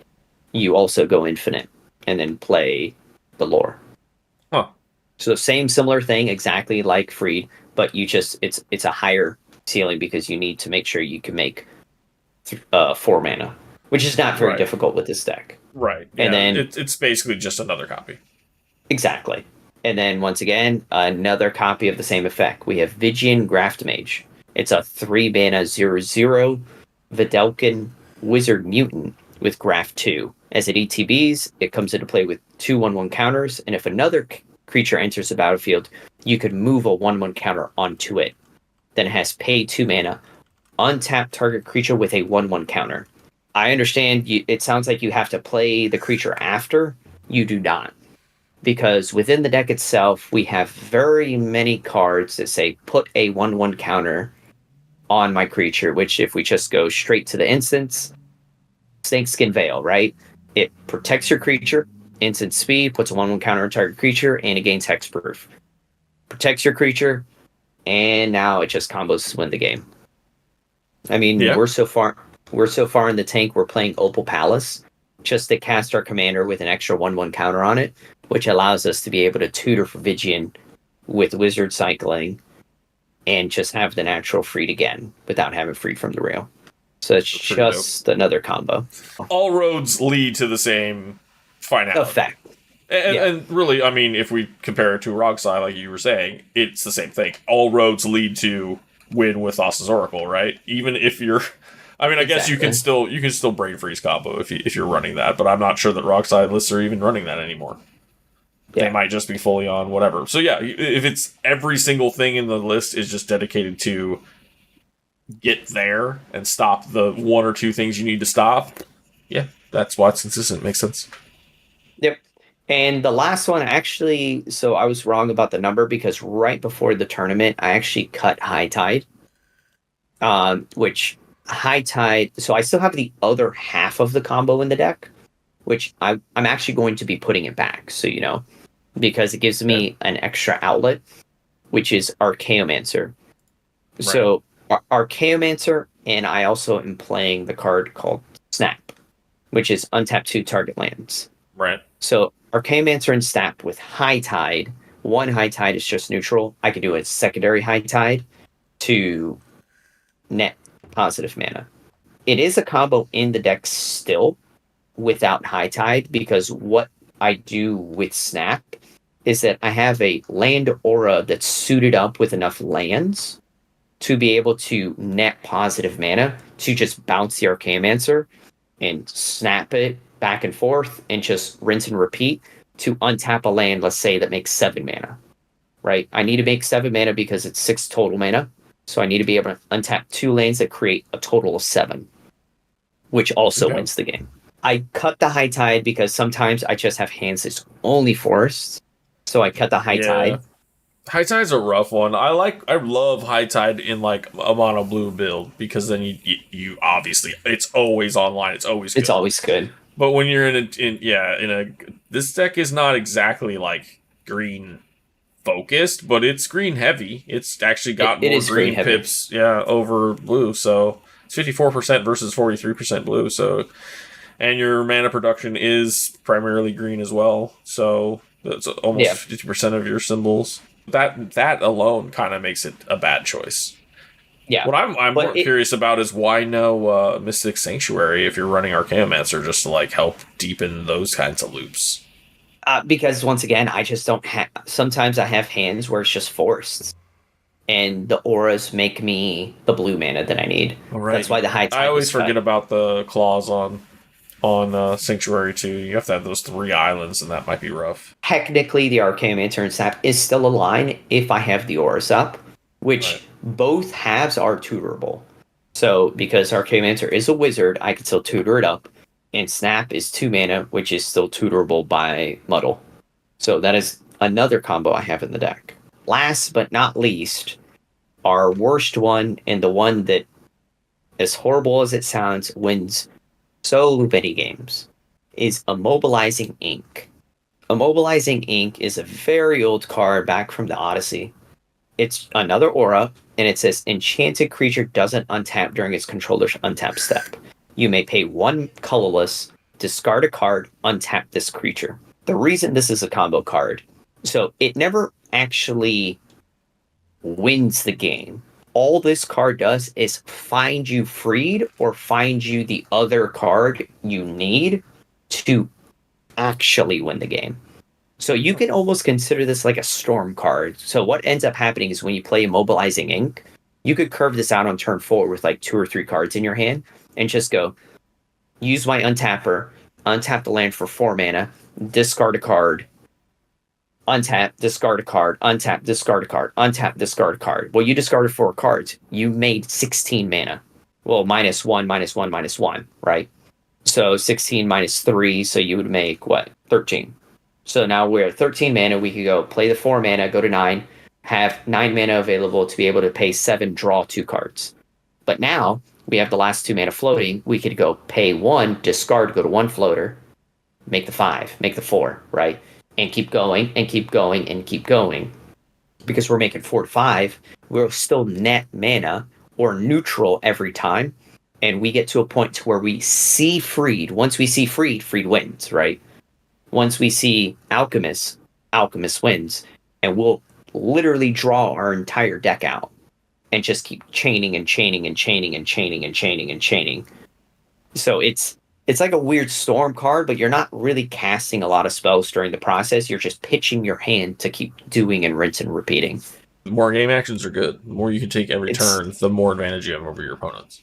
you also go infinite and then play the lore. Huh. So same similar thing, exactly like Freed, but you just it's a higher ceiling because you need to make sure you can make 4 mana, which is not very difficult with this deck. Right. And then it's basically just another copy. Exactly. And then once again, another copy of the same effect. We have Vigian Graft Mage. It's a 3-mana 0/0 Vidalcan Wizard Mutant with Graft 2. As it ETBs, it comes into play with 2 1/1 counters, and if another creature enters the battlefield, you could move a 1/1 counter onto it. Then it has pay 2 mana, untap target creature with a 1/1 counter. I understand it sounds like you have to play the creature after. You do not. Because within the deck itself, we have very many cards that say, put a 1/1 counter on my creature, which if we just go straight to the instance, Snakeskin Veil, right? It protects your creature, instant speed, puts a 1/1 counter on target creature, and it gains hexproof. Protects your creature, and now it just combos to win the game. I mean, we're so far in the tank, we're playing Opal Palace, just to cast our commander with an extra 1/1 counter on it, which allows us to be able to tutor for Vigian with Wizard Cycling and just have the natural Freed again without having Freed from the Real. So it's just another combo. All roads lead to the same finality. Effect. And really, I mean, if we compare it to Rogsai, like you were saying, it's the same thing. All roads lead to win with Thassa's Oracle, right? Even if you're... I mean, I guess you can still Brain Freeze combo if you're running that, but I'm not sure that Rockside lists are even running that anymore. Yeah. They might just be fully on whatever. So yeah, if it's every single thing in the list is just dedicated to get there and stop the 1 or 2 things you need to stop, yeah, that's why it's consistent. Makes sense. Yep. And the last one, actually, so I was wrong about the number because right before the tournament, I actually cut High Tide, which High Tide, so I still have the other half of the combo in the deck, which I'm actually going to be putting it back, so you know, because it gives me an extra outlet, which is Archaeomancer. Right. So Archaeomancer, and I also am playing the card called Snap, which is untap 2 target lands. Right. So Archaeomancer and Snap with High Tide. 1 High Tide is just neutral. I can do a secondary High Tide to net positive mana. It is a combo in the deck still without High Tide, because what I do with Snap is that I have a land aura that's suited up with enough lands to be able to net positive mana to just bounce the Archaeomancer and snap it back and forth and just rinse and repeat to untap a land, let's say, that makes 7 mana. Right? I need to make 7 mana because it's 6 total mana. So I need to be able to untap 2 lands that create a total of 7, which also wins the game. I cut the High Tide because sometimes I just have hands that's only forests. So I cut the High Tide. High Tide's a rough one. I love High Tide in like a mono blue build because then you obviously it's always online. It's always good. It's always good. But when you're this deck is not exactly like green focused, but it's green heavy. It's actually got more green pips over blue. So it's 54% versus 43% blue. So, and your mana production is primarily green as well. So that's almost 50% of your symbols. That alone kind of makes it a bad choice. Yeah. What I'm But more it curious about is why no Mystic Sanctuary if you're running Archaeomancer just to like help deepen those kinds of loops. because once again, I just don't have. Sometimes I have hands where it's just forced, and the auras make me the blue mana that I need. All right, That's why the high I tide always was forget cut. about the claws on Sanctuary too. You have to have those 3 islands, and that might be rough. Technically, the Archaeomancer and Snap is still a line if I have the auras up, Right. which both halves are tutorable. So because Archaeomancer is a wizard, I can still tutor it up, and Snap is 2 mana, which is still tutorable by Muddle. So that is another combo I have in the deck. Last but not least, our worst one, and the one that, as horrible as it sounds, wins so many games, is Immobilizing Ink. Immobilizing Ink is a very old card back from the Odyssey. It's another aura, and it says enchanted creature doesn't untap during its controller's untap step. You may pay 1 colorless, discard a card, untap this creature. The reason this is a combo card, so it never actually wins the game. All this card does is find you freed or find you the other card you need to actually win the game. So you can almost consider this like a storm card. So what ends up happening is when you play Immobilizing Ink, you could curve this out on turn 4 with like 2 or 3 cards in your hand and just go, use my untapper, untap the land for 4 mana, discard a card, untap, discard a card, untap, discard a card, untap, discard a card. Well, you discarded 4 cards. You made 16 mana. Well, -1, -1, -1, right? So 16 minus 3, so you would make what? 13. So now we're at 13 mana. We could go play the 4 mana, go to 9, have 9 mana available to be able to pay 7, draw 2 cards. But now we have the last 2 mana floating. We could go pay 1, discard, go to 1 floater, make the 5, make the 4, right? And keep going and keep going and keep going. Because we're making 4 to 5, we're still net mana or neutral every time. And we get to a point to where we see Freed. Once we see Freed, Freed wins, right? Once we see Alchemist, Alchemist wins. And we'll literally draw our entire deck out and just keep chaining and chaining and chaining and chaining and chaining and chaining. So it's like a weird storm card, but you're not really casting a lot of spells during the process. You're just pitching your hand to keep doing and rinse and repeating. The more game actions are good. The more you can take every It's turn, the more advantage you have over your opponents.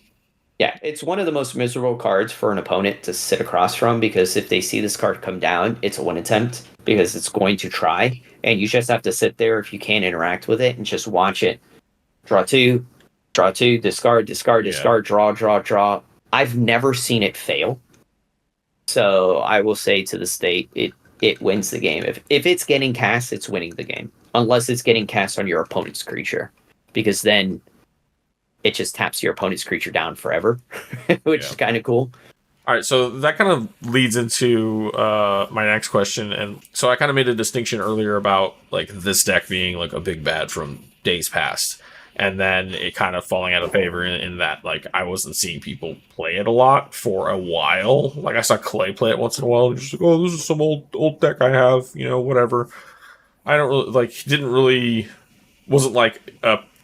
Yeah, it's one of the most miserable cards for an opponent to sit across from because if they see this card come down, it's a win attempt because it's going to try. And you just have to sit there if you can't interact with it and just watch it. Draw 2, discard, discard, discard, draw, draw, draw. I've never seen it fail. So I will say to the state, it wins the game. If it's getting cast, it's winning the game. Unless it's getting cast on your opponent's creature. Because then it just taps your opponent's creature down forever, which is kind of cool. All right, so that kind of leads into my next question, and so I kind of made a distinction earlier about like this deck being like a big bad from days past, and then it kind of falling out of favor in that like I wasn't seeing people play it a lot for a while. Like I saw Clay play it once in a while, and just like, oh, this is some old deck I have, whatever. I don't really didn't really wasn't like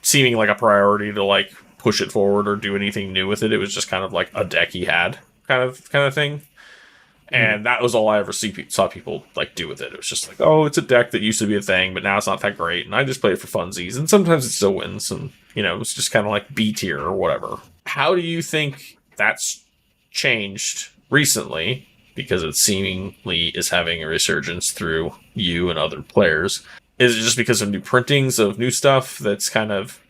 seeming like a priority to like push it forward or do anything new with it. It was just kind of like a deck he had kind of thing. And that was all I ever saw people like do with it. It was just like, oh, it's a deck that used to be a thing, but now it's not that great. And I just play it for funsies. And sometimes it still wins. And, it's just kind of like B tier or whatever. How do you think that's changed recently? Because it seemingly is having a resurgence through you and other players. Is it just because of new printings of new stuff that's kind of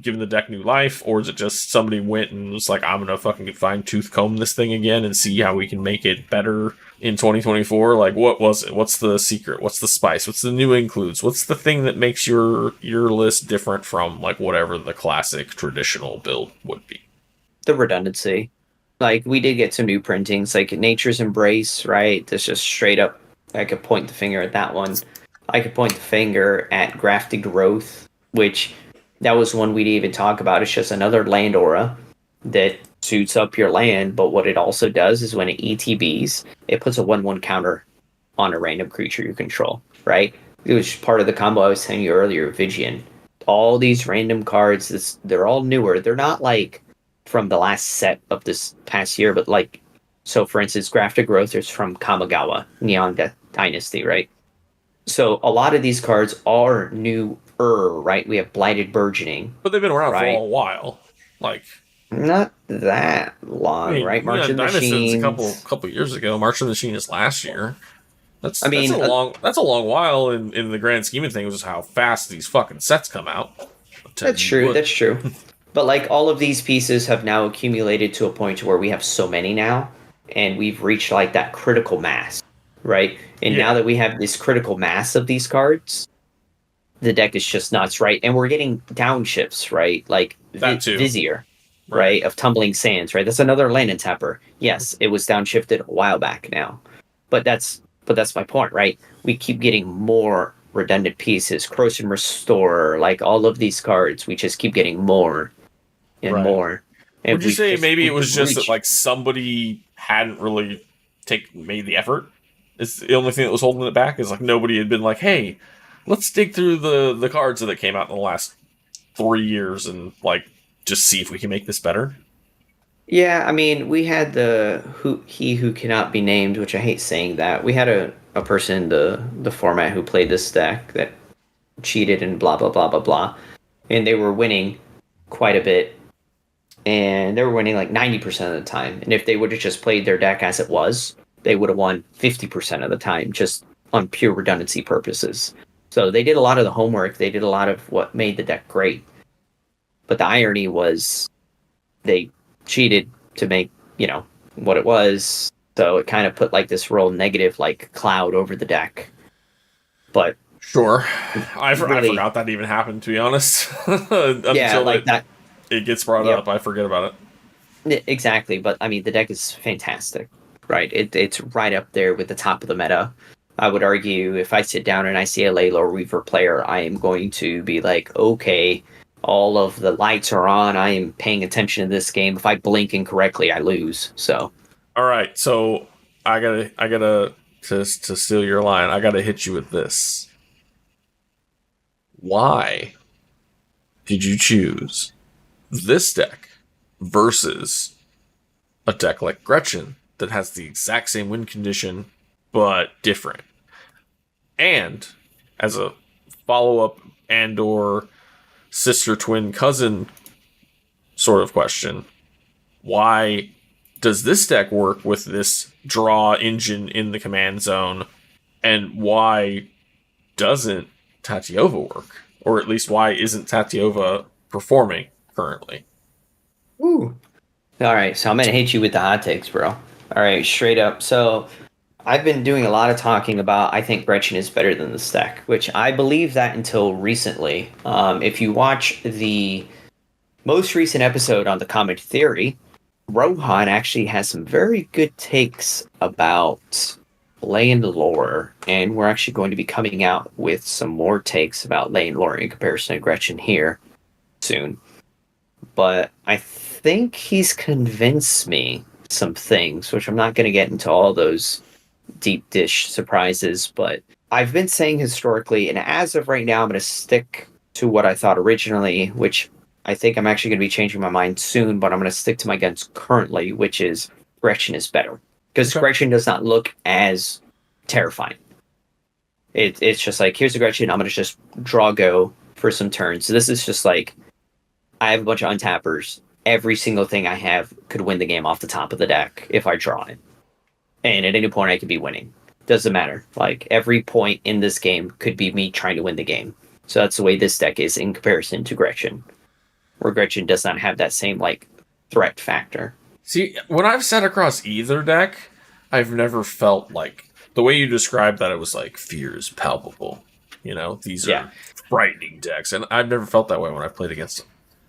giving the deck new life, or is it just somebody went and was like, I'm gonna fucking fine tooth comb this thing again and see how we can make it better in 2024? Like, what was it? What's the secret? What's the spice? What's the new includes? What's the thing that makes your list different from like whatever the classic traditional build would be? The redundancy. Like, we did get some new printings, like Nature's Embrace, right? That's just straight up, I could point the finger at that one. I could point the finger at Grafted Growth, which that was one we didn't even talk about. It's just another land aura that suits up your land, but what it also does is when it ETBs, it puts a 1/1 counter on a random creature you control, right? It was part of the combo I was telling you earlier, Vigian. all these random cards. They're all newer. They're not like from the last set of this past year, but like, so for instance, Grafted Growth is from Kamigawa, Neon Dynasty, right? So a lot of these cards are newer, right? We have Blighted Burgeoning, But they've been around for right? a while. Like, Not that I long, mean, right? March of the Dynaston's a Machines. couple years ago. March of the Machine is last year. I That's mean, a long while in the grand scheme of things. Is how fast these fucking sets come out. I'll tell that's you true. what. That's true. But like all of these pieces have now accumulated to a point where we have so many now, and we've reached like that critical mass, right? And now Yeah, that we have this critical mass of these cards, the deck is just nuts, right? And we're getting downshifts, right? Like that too. Vizier, Right. right? Of Tumbling Sands, right? That's another land and tapper. Yes, it was downshifted a while back now, but that's my point, right? We keep getting more redundant pieces, Corrosion Restorer, like all of these cards. We just keep getting more and Right. more, and Would you say maybe it was we've just that reached. like somebody hadn't really made the effort? It's the only thing that was holding it back is like nobody had been like, hey, let's dig through the cards that came out in the last 3 years and like just see if we can make this better. Yeah, I mean, we had the who cannot be named, which I hate saying that. We had a person in the format who played this deck that cheated and blah blah blah blah blah, and they were winning quite a bit, and they were winning like 90% of the time. And if they would have just played their deck as it was, they would have won 50% of the time, just on pure redundancy purposes. So they did a lot of the homework. They did a lot of what made the deck great. But the irony was they cheated to make, what it was. So it kind of put like this real negative like cloud over the deck. But Sure. I really, forgot that even happened, to be honest. yeah, Until like that. it gets brought Yep, up, I forget about it. exactly. But I mean, the deck is fantastic, right? It's right up there with the top of the meta. I would argue if I sit down and I see a Layla Reaver player, I am going to be like, okay, all of the lights are on. I am paying attention to this game. If I blink incorrectly, I lose. So, All right, so I gotta to steal your line. I gotta hit you with this. Why did you choose this deck versus a deck like Gretchen that has the exact same win condition but different? And as a follow up and or sister twin cousin sort of question, why does this deck work with this draw engine in the command zone, and why doesn't Tatiova work? Or at least why isn't Tatiova performing currently? ooh. All right. So I'm gonna hit you with the hot takes, bro. All right, straight up. So I've been doing a lot of talking about I think Gretchen is better than the deck, which I believe that until recently. If you watch the most recent episode on the Comet Theory, Rohan actually has some very good takes about Lane lore, and we're actually going to be coming out with some more takes about Lane lore in comparison to Gretchen here soon. But I think he's convinced me some things, which I'm not going to get into all those deep dish surprises, but I've been saying historically, and as of right now, I'm going to stick to what I thought originally, which I think I'm actually going to be changing my mind soon, but I'm going to stick to my guns currently, which is Gretchen is better. Because Okay. Gretchen does not look as terrifying. It's just like, here's a Gretchen, I'm going to just draw go for some turns. So this is just like, I have a bunch of untappers. Every single thing I have could win the game off the top of the deck if I draw it. And at any point, I could be winning. Doesn't matter. Like, every point in this game could be me trying to win the game. So that's the way this deck is in comparison to Gretchen, where Gretchen does not have that same, like, threat factor. See, when I've sat across either deck, I've never felt like the way you described that it was like fear is palpable. These Yeah. are frightening decks, and I've never felt that way when I've played against them.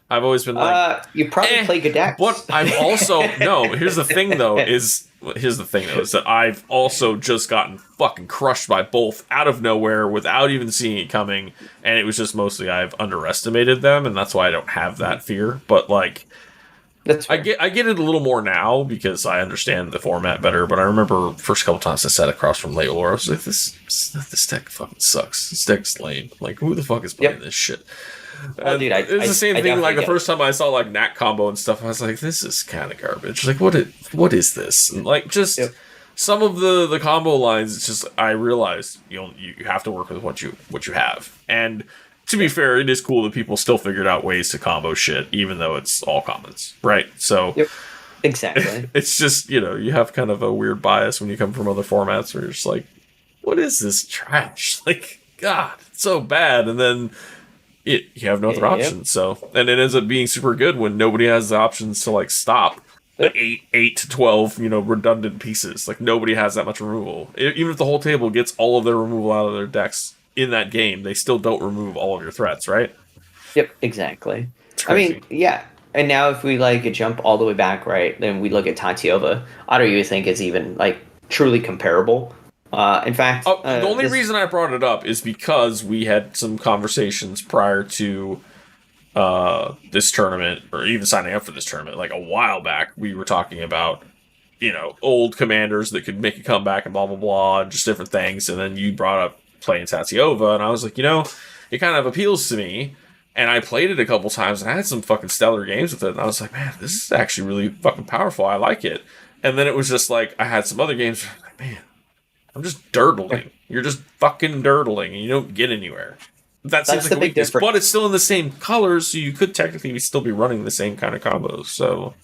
I've always been like, You probably play good decks. but I've also no. Here's the thing, though, is that I've also just gotten fucking crushed by both out of nowhere without even seeing it coming, and it was just mostly I've underestimated them, and that's why I don't have that fear. But like, That's I fair. get it a little more now because I understand the format better. But I remember first couple times I sat across from Leolor, I was like, this deck fucking sucks. This deck's lame. Like, who the fuck is playing Yep. this shit? And dude, it's the same I thing. definitely Like the get it. first time I saw like Nat combo and stuff, I was like, "This is kind of garbage." Like, what is this? And, like, just Yep. some of the combo lines. It's just I realized you have to work with what you have. And to be fair, it is cool that people still figured out ways to combo shit, even though it's all commons, right? So Yep. Exactly. it's just you have kind of a weird bias when you come from other formats where you're just like, "What is this trash?" Like, God, it's so bad, and then you have no other Yep. options. So, and it ends up being super good when nobody has the options to like stop the Yep. 8 to 12 redundant pieces. Like nobody has that much removal. Even if the whole table gets all of their removal out of their decks in that game, they still don't remove all of your threats, right? Yep, exactly. It's I crazy. mean, yeah. And now if we like jump all the way back, right, then we look at Tatiova. I don't even think it's even like truly comparable. In fact, The only this reason I brought it up is because we had some conversations prior to this tournament, or even signing up for this tournament, like a while back. We were talking about old commanders that could make a comeback and blah blah blah, and just different things. And then you brought up playing Tatiova, and I was like, it kind of appeals to me. And I played it a couple times, and I had some fucking stellar games with it. And I was like, man, this is actually really fucking powerful. I like it. And then it was just like I had some other games. Where I'm like, man, I'm just dirtling. You're just fucking dirtling, and you don't get anywhere. That seems that's like the a big weakness, difference. but it's still in the same colors, so you could technically still be running the same kind of combos. So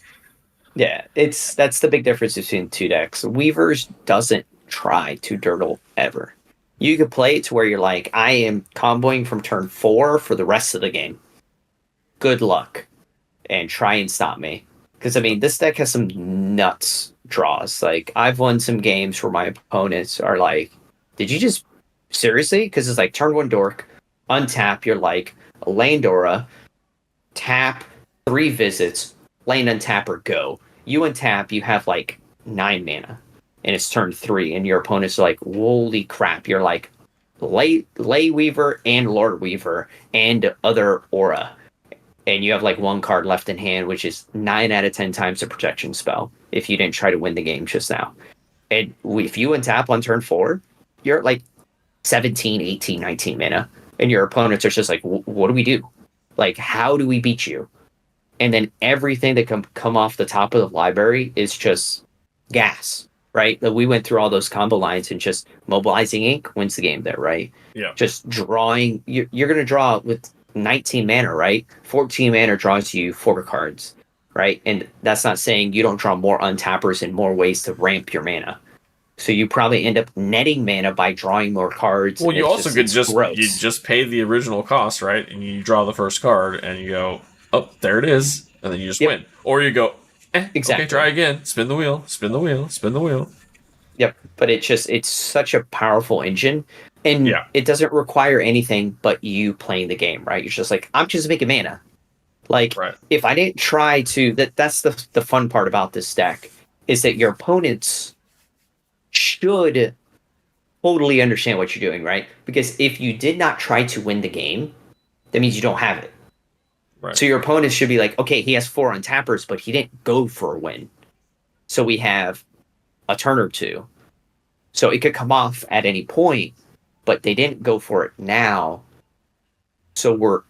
Yeah, that's the big difference between two decks. Weavers doesn't try to dirtle ever. You could play it to where you're like, I am comboing from turn 4 for the rest of the game. Good luck, and try and stop me. Because I mean, this deck has some nuts draws. Like I've won some games where my opponents are like, "Did you just seriously?" Because it's like turn 1 Dork, untap. You're like Landora, tap 3 visits, lane untap or go. You untap, you have like 9 mana, and it's turn 3, and your opponent's like, "Holy crap!" You're like, Lay Weaver and Lord Weaver and other aura, and you have like 1 card left in hand, which is 9 out of 10 times a protection spell if you didn't try to win the game just now. And if you untap on turn 4, you're at like 17, 18, 19 mana, and your opponents are just like, what do we do? Like, how do we beat you? And then everything that can come off the top of the library is just gas, right? Like, we went through all those combo lines, and just mobilizing ink wins the game there, right? yeah, Just drawing, you're going to draw with 19 mana, right? 14 mana draws you 4 cards, right? And that's not saying you don't draw more untappers and more ways to ramp your mana. So you probably end up netting mana by drawing more cards. well, And you it's also just, could it's you gross. just pay the original cost, right? And you draw the first card, and you go, oh, there it is, and then you just Yep, win. Or you go, okay, try exactly. again, spin the wheel, spin the wheel, spin the wheel. Yep. But it's such a powerful engine, and Yeah, it doesn't require anything but you playing the game, right? You're just like, I'm just making mana. Like, right. if I didn't try to, that's the fun part about this deck, is that your opponents should totally understand what you're doing, right? Because if you did not try to win the game, that means you don't have it. Right. So your opponent should be like, okay, he has 4 untappers, but he didn't go for a win. So we have a turn or two. So it could come off at any point, but they didn't go for it now. So we're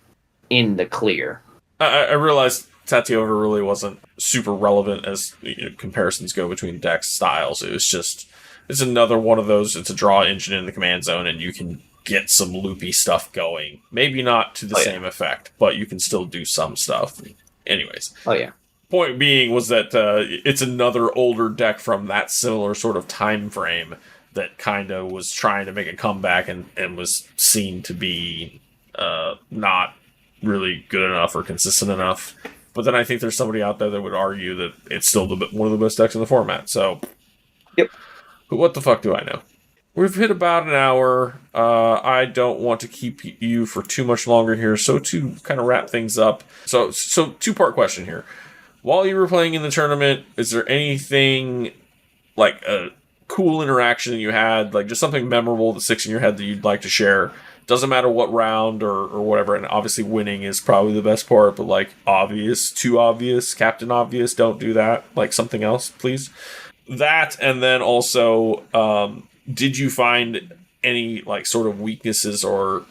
in the clear. I realized Tatiova really wasn't super relevant as comparisons go between deck styles. It's another one of those. It's a draw engine in the command zone, and you can get some loopy stuff going. Maybe not to the Oh, yeah. same effect, but you can still do some stuff. Anyways, Oh, yeah. point being was that it's another older deck from that similar sort of time frame that kind of was trying to make a comeback and was seen to be not really good enough or consistent enough. But then I think there's somebody out there that would argue that it's still one of the best decks in the format. So, Yep. what the fuck do I know? We've hit about an hour. I don't want to keep you for too much longer here. So to kind of wrap things up, so 2-part question here. While you were playing in the tournament, is there anything like a cool interaction you had, like just something memorable that sticks in your head that you'd like to share? Doesn't matter what round or whatever, and obviously winning is probably the best part, but like obvious, too obvious, Captain Obvious, don't do that. Like something else, please. That, and then also, did you find any like sort of weaknesses or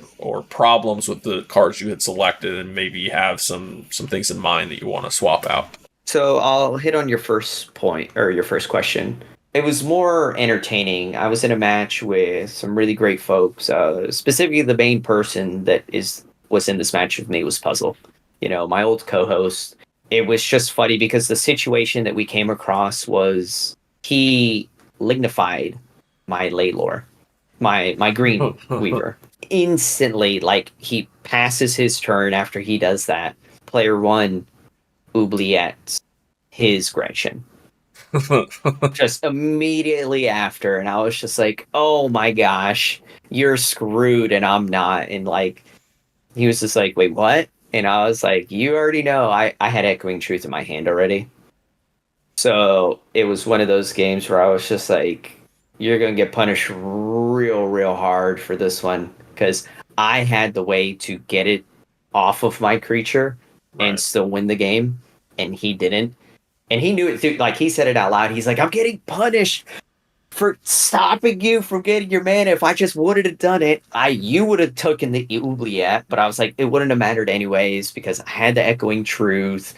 problems with the cards you had selected, and maybe have some things in mind that you want to swap out. So I'll hit on your first point or your first question. It was more entertaining. I was in a match with some really great folks. Specifically, the main person that was in this match with me was Puzzle. You know, my old co-host. It was just funny because the situation that we came across was he lignified my Laylor, my green weaver. Instantly, like he passes his turn after he does that. Player one oubliettes his Gretchen just immediately after, and I was just like, oh my gosh, you're screwed and I'm not. And like he was just like, wait, what? And I was like, you already know I had Echoing Truth in my hand already. So it was one of those games where I was just like, you're gonna get punished real hard for this one, because I had the way to get it off of my creature and still win the game, and he didn't. And he knew it through, like he said it out loud. He's like, I'm getting punished for stopping you from getting your mana. If I just wouldn't have done it, you would have taken the oubliette. But I was like, it wouldn't have mattered anyways because I had the Echoing Truth.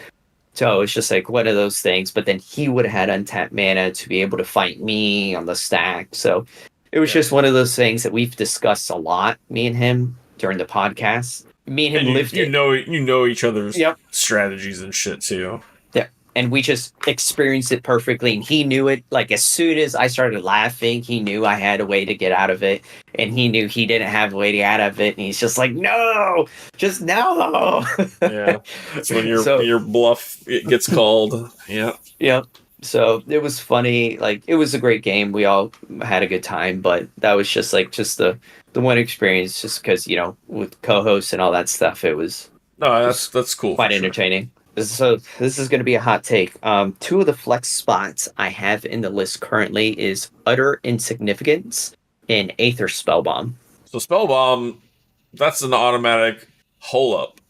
So it's just like one of those things. But then he would have had untapped mana to be able to fight me on the stack. So it was just one of those things that we've discussed a lot, me and him, during the podcast. Me and him lived it. You know each other's strategies and shit too. Yeah. And we just experienced it perfectly. And he knew it. Like, as soon as I started laughing, he knew I had a way to get out of it. And he knew he didn't have a way to get out of it. And he's just like, no, just no. Yeah. That's when your bluff gets called. Yeah. Yeah. So it was funny. Like, it was a great game. We all had a good time. But that was just like the one experience, just because, you know, with co-hosts and all that stuff, it was. No, that's cool. Quite entertaining. Sure. So this is going to be a hot take. Two of the flex spots I have in the list currently is Utter Insignificance and Aether Spellbomb. So Spellbomb, that's an automatic hole up,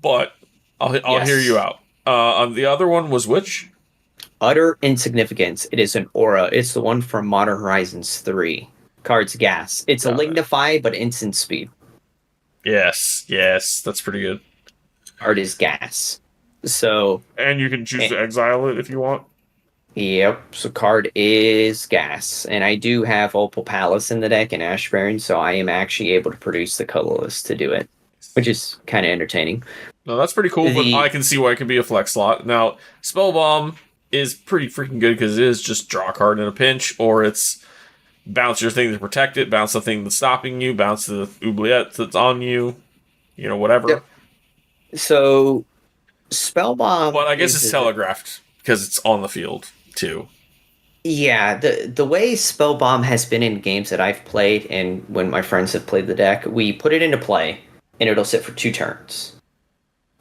but I'll hear you out. On the other one was which? Utter Insignificance. It is an aura. It's the one from Modern Horizons 3. Cards gas. It's a lignify, but instant speed. Yes, that's pretty good. Card is gas. So, and you can choose to exile it if you want. Yep. So card is gas, and I do have Opal Palace in the deck and Ash Baron, so I am actually able to produce the colorless to do it, which is kind of entertaining. No, that's pretty cool. But I can see why it can be a flex slot. Now, Spellbomb is pretty freaking good because it is just draw a card in a pinch, or it's bounce your thing to protect it, bounce the thing that's stopping you, bounce the oubliette that's on you, you know, whatever. Yep. So. Spellbomb, but I guess it's telegraphed because it's on the field too. Yeah, the way Spellbomb has been in games that I've played, and when my friends have played the deck, we put it into play, and it'll sit for 2 turns.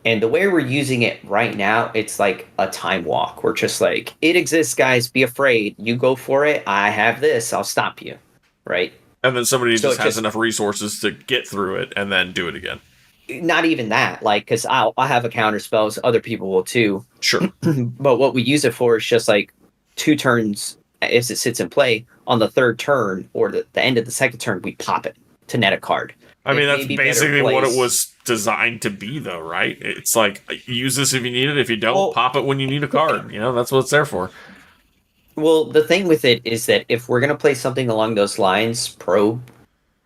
And the way we're using it right now, it's like a time walk. We're just like, it exists, guys. Be afraid. You go for it. I have this. I'll stop you. Right? And then somebody just has enough resources to get through it and then do it again. Not even that, like, because I'll have a counter spells, other people will too. Sure. But what we use it for is just like 2 turns, as it sits in play, on the 3rd turn or the end of the 2nd turn, we pop it to net a card. I mean, that's basically what it was designed to be, though, right? It's like, use this if you need it. If you don't, pop it when you need a card. You know, that's what it's there for. Well, the thing with it is that if we're going to play something along those lines, Probe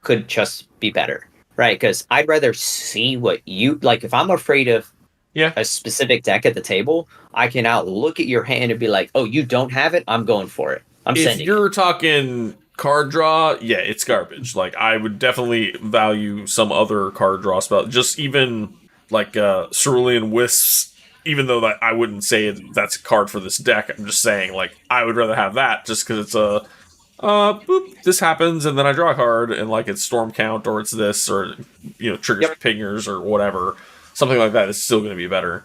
could just be better. Right, because I'd rather see what you like. If I'm afraid of a specific deck at the table, I can out look at your hand and be like, "Oh, you don't have it. I'm going for it. If you're talking card draw, yeah, it's garbage. Like, I would definitely value some other card draw spell. Just even like Cerulean Wisps. Even though I wouldn't say that's a card for this deck, I'm just saying like I would rather have that just because it's a. Boop, this happens, and then I draw a card, and like it's Storm Count, or it's this, or you know, triggers pingers, or whatever. Something like that is still going to be better.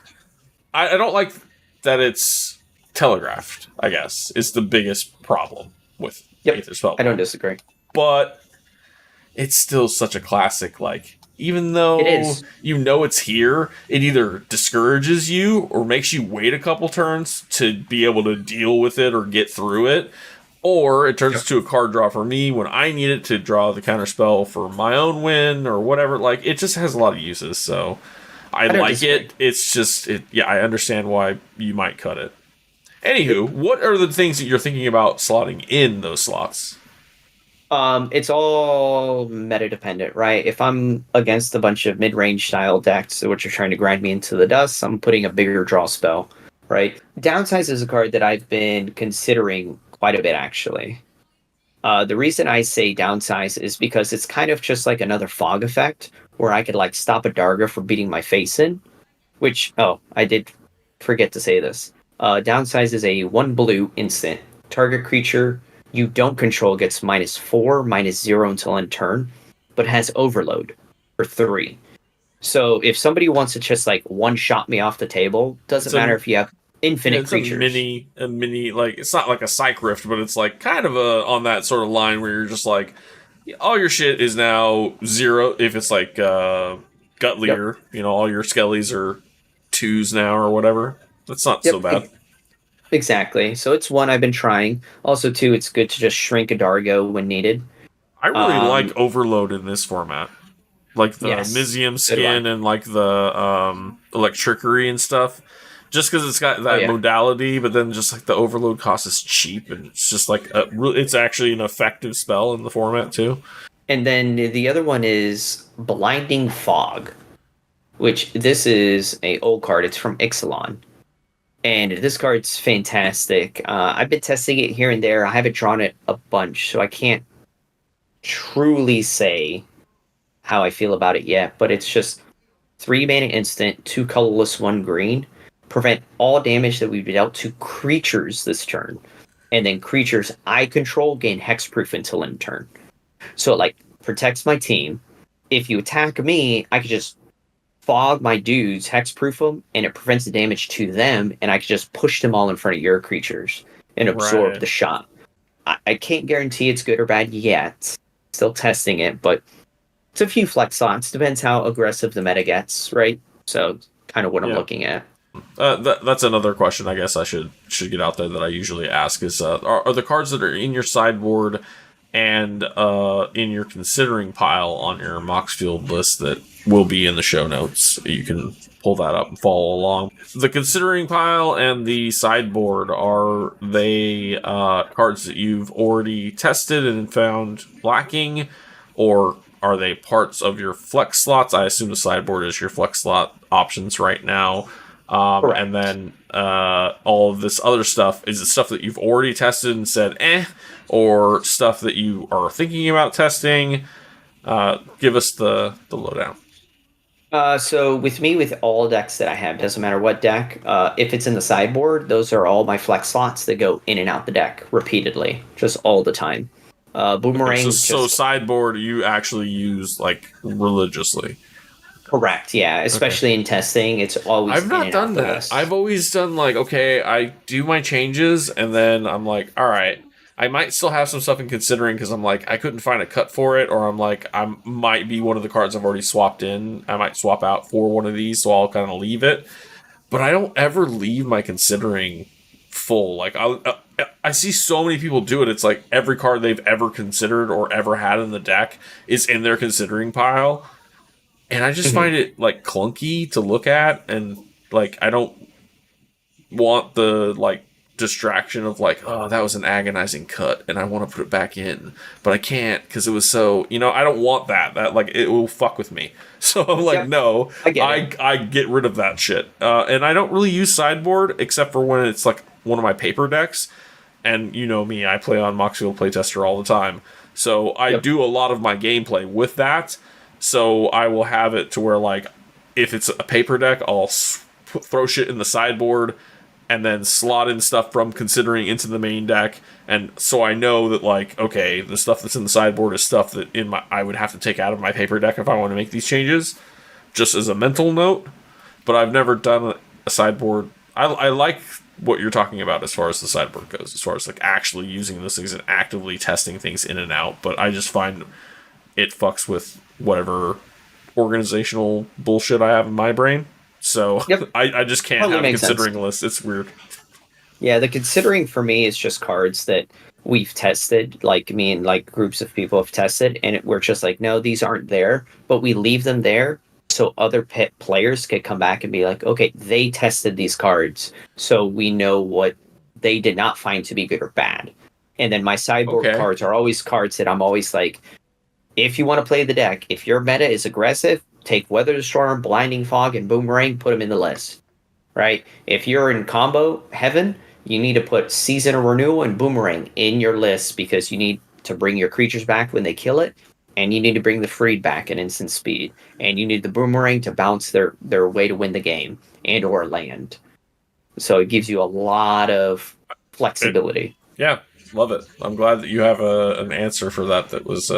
I don't like that it's telegraphed, I guess, is the biggest problem with Aether Spellbomb. I don't disagree. But it's still such a classic, like, even though you know it's here, it either discourages you or makes you wait a couple turns to be able to deal with it or get through it. or it turns into a card draw for me when I need it to draw the counter spell for my own win or whatever. Like, it just has a lot of uses, so I don't like disagree. it. It's just, yeah, I understand why you might cut it. Anywho, what are the things that you're thinking about slotting in those slots? It's all meta dependent, right? If I'm against a bunch of mid-range style decks which are trying to grind me into the dust, I'm putting a bigger draw spell, right? Downsize is a card that I've been considering quite a bit, actually. The reason I say downsize is because it's kind of just like another fog effect where I could like stop a Darga from beating my face in, which, oh, I did forget to say this. Downsize is a 1 blue instant. Target creature you don't control gets -4, -0 until end turn, but has overload for 3. So if somebody wants to just like one shot me off the table, doesn't It's a matter if you have Yeah, infinite it's a creatures. mini, like, it's not like a psych rift, but it's like kind of on that sort of line where you're just like, all your shit is now 0. If it's like gut Yep. leader, all your skellies are 2s now or whatever. That's not so Yep. bad. Exactly. So it's one I've been trying. Also, too, it's good to just shrink a Dargo when neneeded. I really like Um, overload in this format, like the yes. Mizium So do I. skin and like the electricity and stuff. Just because it's got Oh that yeah. modality, but then just like the overload cost is cheap, and it's just like it's actually an effective spell in the format too. And then the other one is Blinding Fog, which this is a old card. It's from Ixalan. And this card's fantastic. I've been testing it here and there. I haven't drawn it a bunch, so I can't truly say how I feel about it yet. But it's just 3 mana instant, 2 colorless, 1 green. Prevent all damage that we've dealt to creatures this turn. And then creatures I control gain hexproof until end turn. So it like protects my team. If you attack me, I can just fog my dudes, hexproof them, and it prevents the damage to them, and I can just push them all in front of your creatures and absorb Right. the shot. I can't guarantee it's good or bad yet. Still testing it, but it's a few flex slots. Depends how aggressive the meta gets, right? So kind of what I'm Yeah. looking at. That's another question I guess I should get out there that I usually ask is are the cards that are in your sideboard and in your considering pile on your Moxfield list that will be in the show notes. You can pull that up and follow along. The considering pile and the sideboard, are they cards that you've already tested and found lacking, or are they parts of your flex slots? I assume the sideboard is your flex slot options right now. And Correct. then all of this other stuff, is it stuff that you've already tested and said or stuff that you are thinking about testing? Give us the lowdown. So with me, with all decks that I have, doesn't matter what deck, if it's in the sideboard, those are all my flex slots that go in and out the deck repeatedly, just all the time. Okay, so Boomerang, just sideboard you actually use like religiously. correct, yeah. Okay. Especially in testing, it's always I've in not and out done the that. I've list. always done like, okay, I do my changes and then I'm like, all right, I might still have some stuff in considering because I'm like, I couldn't find a cut for it, or I'm like, I might be one of the cards I've already swapped in. I might swap out for one of these, so I'll kind of leave it. But I don't ever leave my considering full. Like I see so many people do it. It's like every card they've ever considered or ever had in the deck is in their considering pile, and I just Mhm. find it like clunky to look at, and like I don't want the like distraction of like, oh, that was an agonizing cut and I want to put it back in, but I can't because it was so, I don't want that like it will fuck with me. So I'm like, Yep, no, I get it. I get rid of that shit. And I don't really use sideboard except for when it's like one of my paper decks, and you know me, I play on Moxfield Playtester all the time, so I Yep. do a lot of my gameplay with that. So I will have it to where like if it's a paper deck, I'll throw shit in the sideboard and then slot in stuff from considering into the main deck. And so I know that like, okay, the stuff that's in the sideboard is stuff that I would have to take out of my paper deck if I want to make these changes, just as a mental note. But I've never done a sideboard. I like what you're talking about as far as the sideboard goes, as far as like actually using those things and actively testing things in and out. But I just find it fucks with whatever organizational bullshit I have in my brain. So Yep. I just can't Totally have a makes sense. considering list. It's weird. Yeah, the considering for me is just cards that we've tested, like me and like groups of people have tested, and we're just like, no, these aren't there, but we leave them there so other players could come back and be like, okay, they tested these cards, so we know what they did not find to be good or bad. And then my sideboard Okay. cards are always cards that I'm always like, if you want to play the deck, if your meta is aggressive, take Weather the Storm, Blinding Fog, and Boomerang, put them in the list. Right? If you're in combo heaven, you need to put Season of Renewal and Boomerang in your list because you need to bring your creatures back when they kill it, and you need to bring the Freed back at instant speed, and you need the Boomerang to bounce their way to win the game and or land. So it gives you a lot of flexibility. Yeah, love it. I'm glad that you have an answer for that was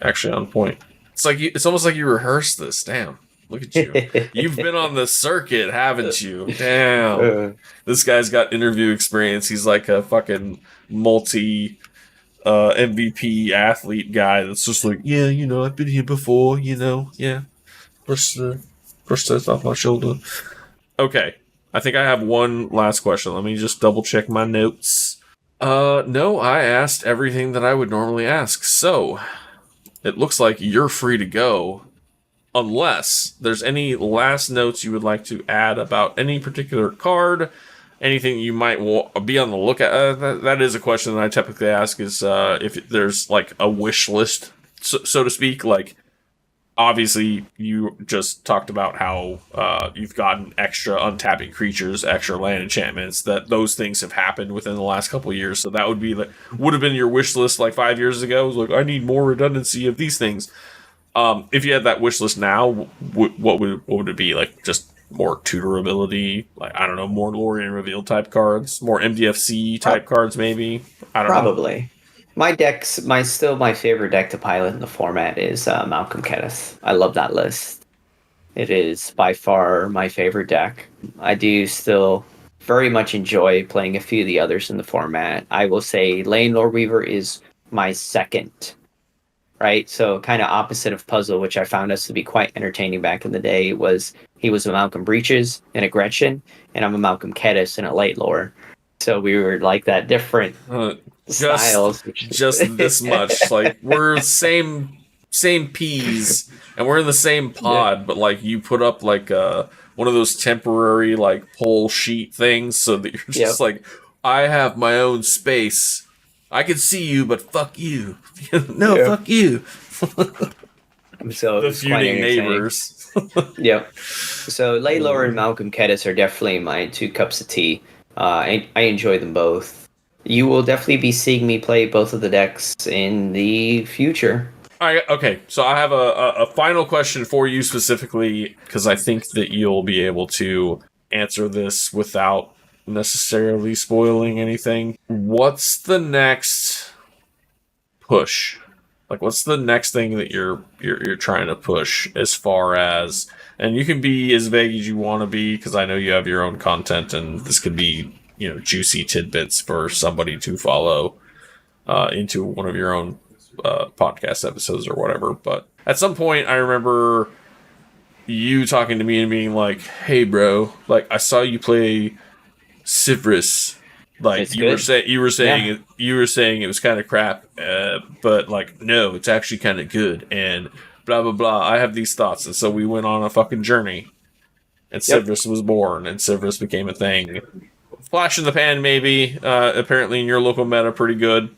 actually on point. It's almost like you rehearsed this. Damn. Look at you. You've been on the circuit, haven't you? Damn. This guy's got interview experience. He's like a fucking multi MVP athlete guy that's just like, yeah, I've been here before, yeah. Brush that off my shoulder. Okay. I think I have one last question. Let me just double check my notes. No, I asked everything that I would normally ask. So, it looks like you're free to go. Unless there's any last notes you would like to add about any particular card, anything you might be on the lookout. That is a question that I typically ask is if there's like a wish list, so to speak. Like, obviously, you just talked about how you've gotten extra untapping creatures, extra land enchantments, that those things have happened within the last couple of years. So that would have been your wish list like 5 years ago. It was like, I need more redundancy of these things. If you had that wish list now, what would it be? Like, just more tutor ability? Like, I don't know, more Lorien Reveal type cards? More MDFC type cards, maybe? I don't know. Probably. My favorite deck to pilot in the format is Malcolm Kenneth. I love that list. It is by far my favorite deck. I do still very much enjoy playing a few of the others in the format. I will say Lane Lord Weaver is my second. Right, so kind of opposite of Puzzle, which I found us to be quite entertaining back in the day. He was a Malcolm Breaches and a Gretchen, and I'm a Malcolm Kedis and a Late Lore. So we were like that different styles. Just this much. Like, we're same peas, and we're in the same pod, but like you put up like one of those temporary like pole sheet things, so that you're just like, I have my own space. I can see you, but fuck you. Fuck you. So the feuding neighbors. Yep. So Laylor and Malcolm Kedis are definitely my 2 cups of tea. I enjoy them both. You will definitely be seeing me play both of the decks in the future. Okay, so I have a final question for you specifically, because I think that you'll be able to answer this without necessarily spoiling anything. What's the next push? Like, what's the next thing that you're trying to push as far as, and you can be as vague as you want to be, because I know you have your own content, and this could be, juicy tidbits for somebody to follow into one of your own podcast episodes or whatever. But at some point, I remember you talking to me and being like, "Hey, bro, like, I saw you play Sivris. Like, you were saying it was kind of crap, but like, no, it's actually kind of good, and blah blah blah. I have these thoughts," and so we went on a fucking journey, and Sivris was born, and Sivris became a thing. Flash in the pan, maybe. Apparently, in your local meta, pretty good.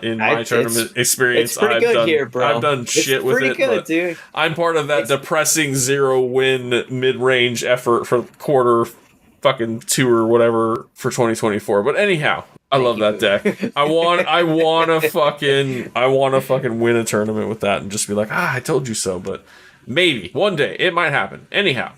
In my tournament experience, it's pretty good here, bro. I've done shit with it, good, but dude. I'm part of that depressing 0-win mid-range effort for quarter fucking 2 or whatever for 2024. But anyhow, I love that deck. I want to fucking win a tournament with that and just be like, I told you so. But maybe one day it might happen. Anyhow,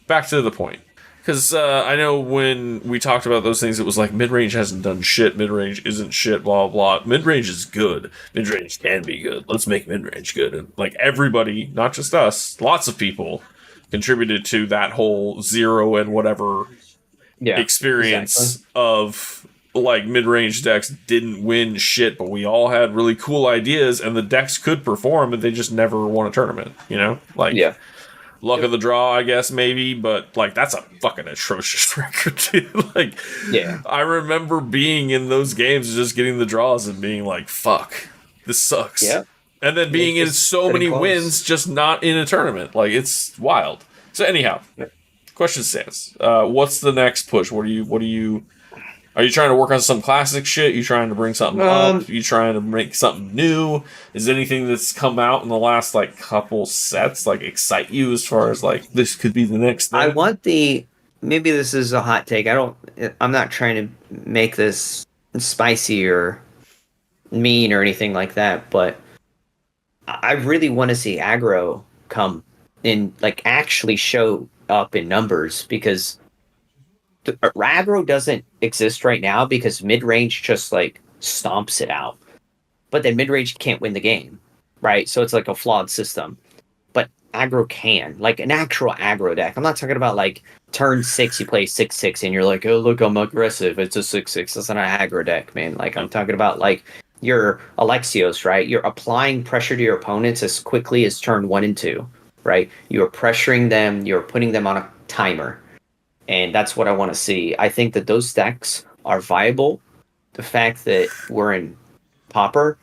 back to the point. Because I know when we talked about those things, it was like, mid-range hasn't done shit, mid-range isn't shit, blah, blah, blah. Mid-range is good. Mid-range can be good. Let's make mid-range good. And like, everybody, not just us, lots of people contributed to that whole 0 and whatever experience of like mid-range decks didn't win shit, but we all had really cool ideas and the decks could perform and they just never won a tournament, luck of the draw, I guess, maybe, but like that's a fucking atrocious record, too. Like, Yeah. I remember being in those games, just getting the draws and being like, "Fuck, this sucks," Yep. and then being It's in just so getting many close. wins, just not in a tournament. Like, it's wild. So anyhow, Yep. question stands. What's the next push? What do you? Are you trying to work on some classic shit? You trying to bring something up? Um, You trying to make something new? Is anything that's come out in the last like couple sets like excite you as far as like this could be the next I thing? want the maybe this is a hot take. I'm not trying to make this spicy or mean or anything like that, but I really want to see aggro come in, like actually show up in numbers, because aggro doesn't exist right now because mid range just like stomps it out. But then mid range can't win the game, right? So it's like a flawed system. But aggro can, like an actual aggro deck. I'm not talking about like turn 6 you play 6/6 and you're like, oh look, I'm aggressive. It's a 6/6. It's not an aggro deck, man. Like I'm talking about like your Alexios, right? You're applying pressure to your opponents as quickly as turn 1 and 2, right? You're pressuring them. You're putting them on a timer, and that's what I want to see. I think that those decks are viable. The fact that we're in Popper,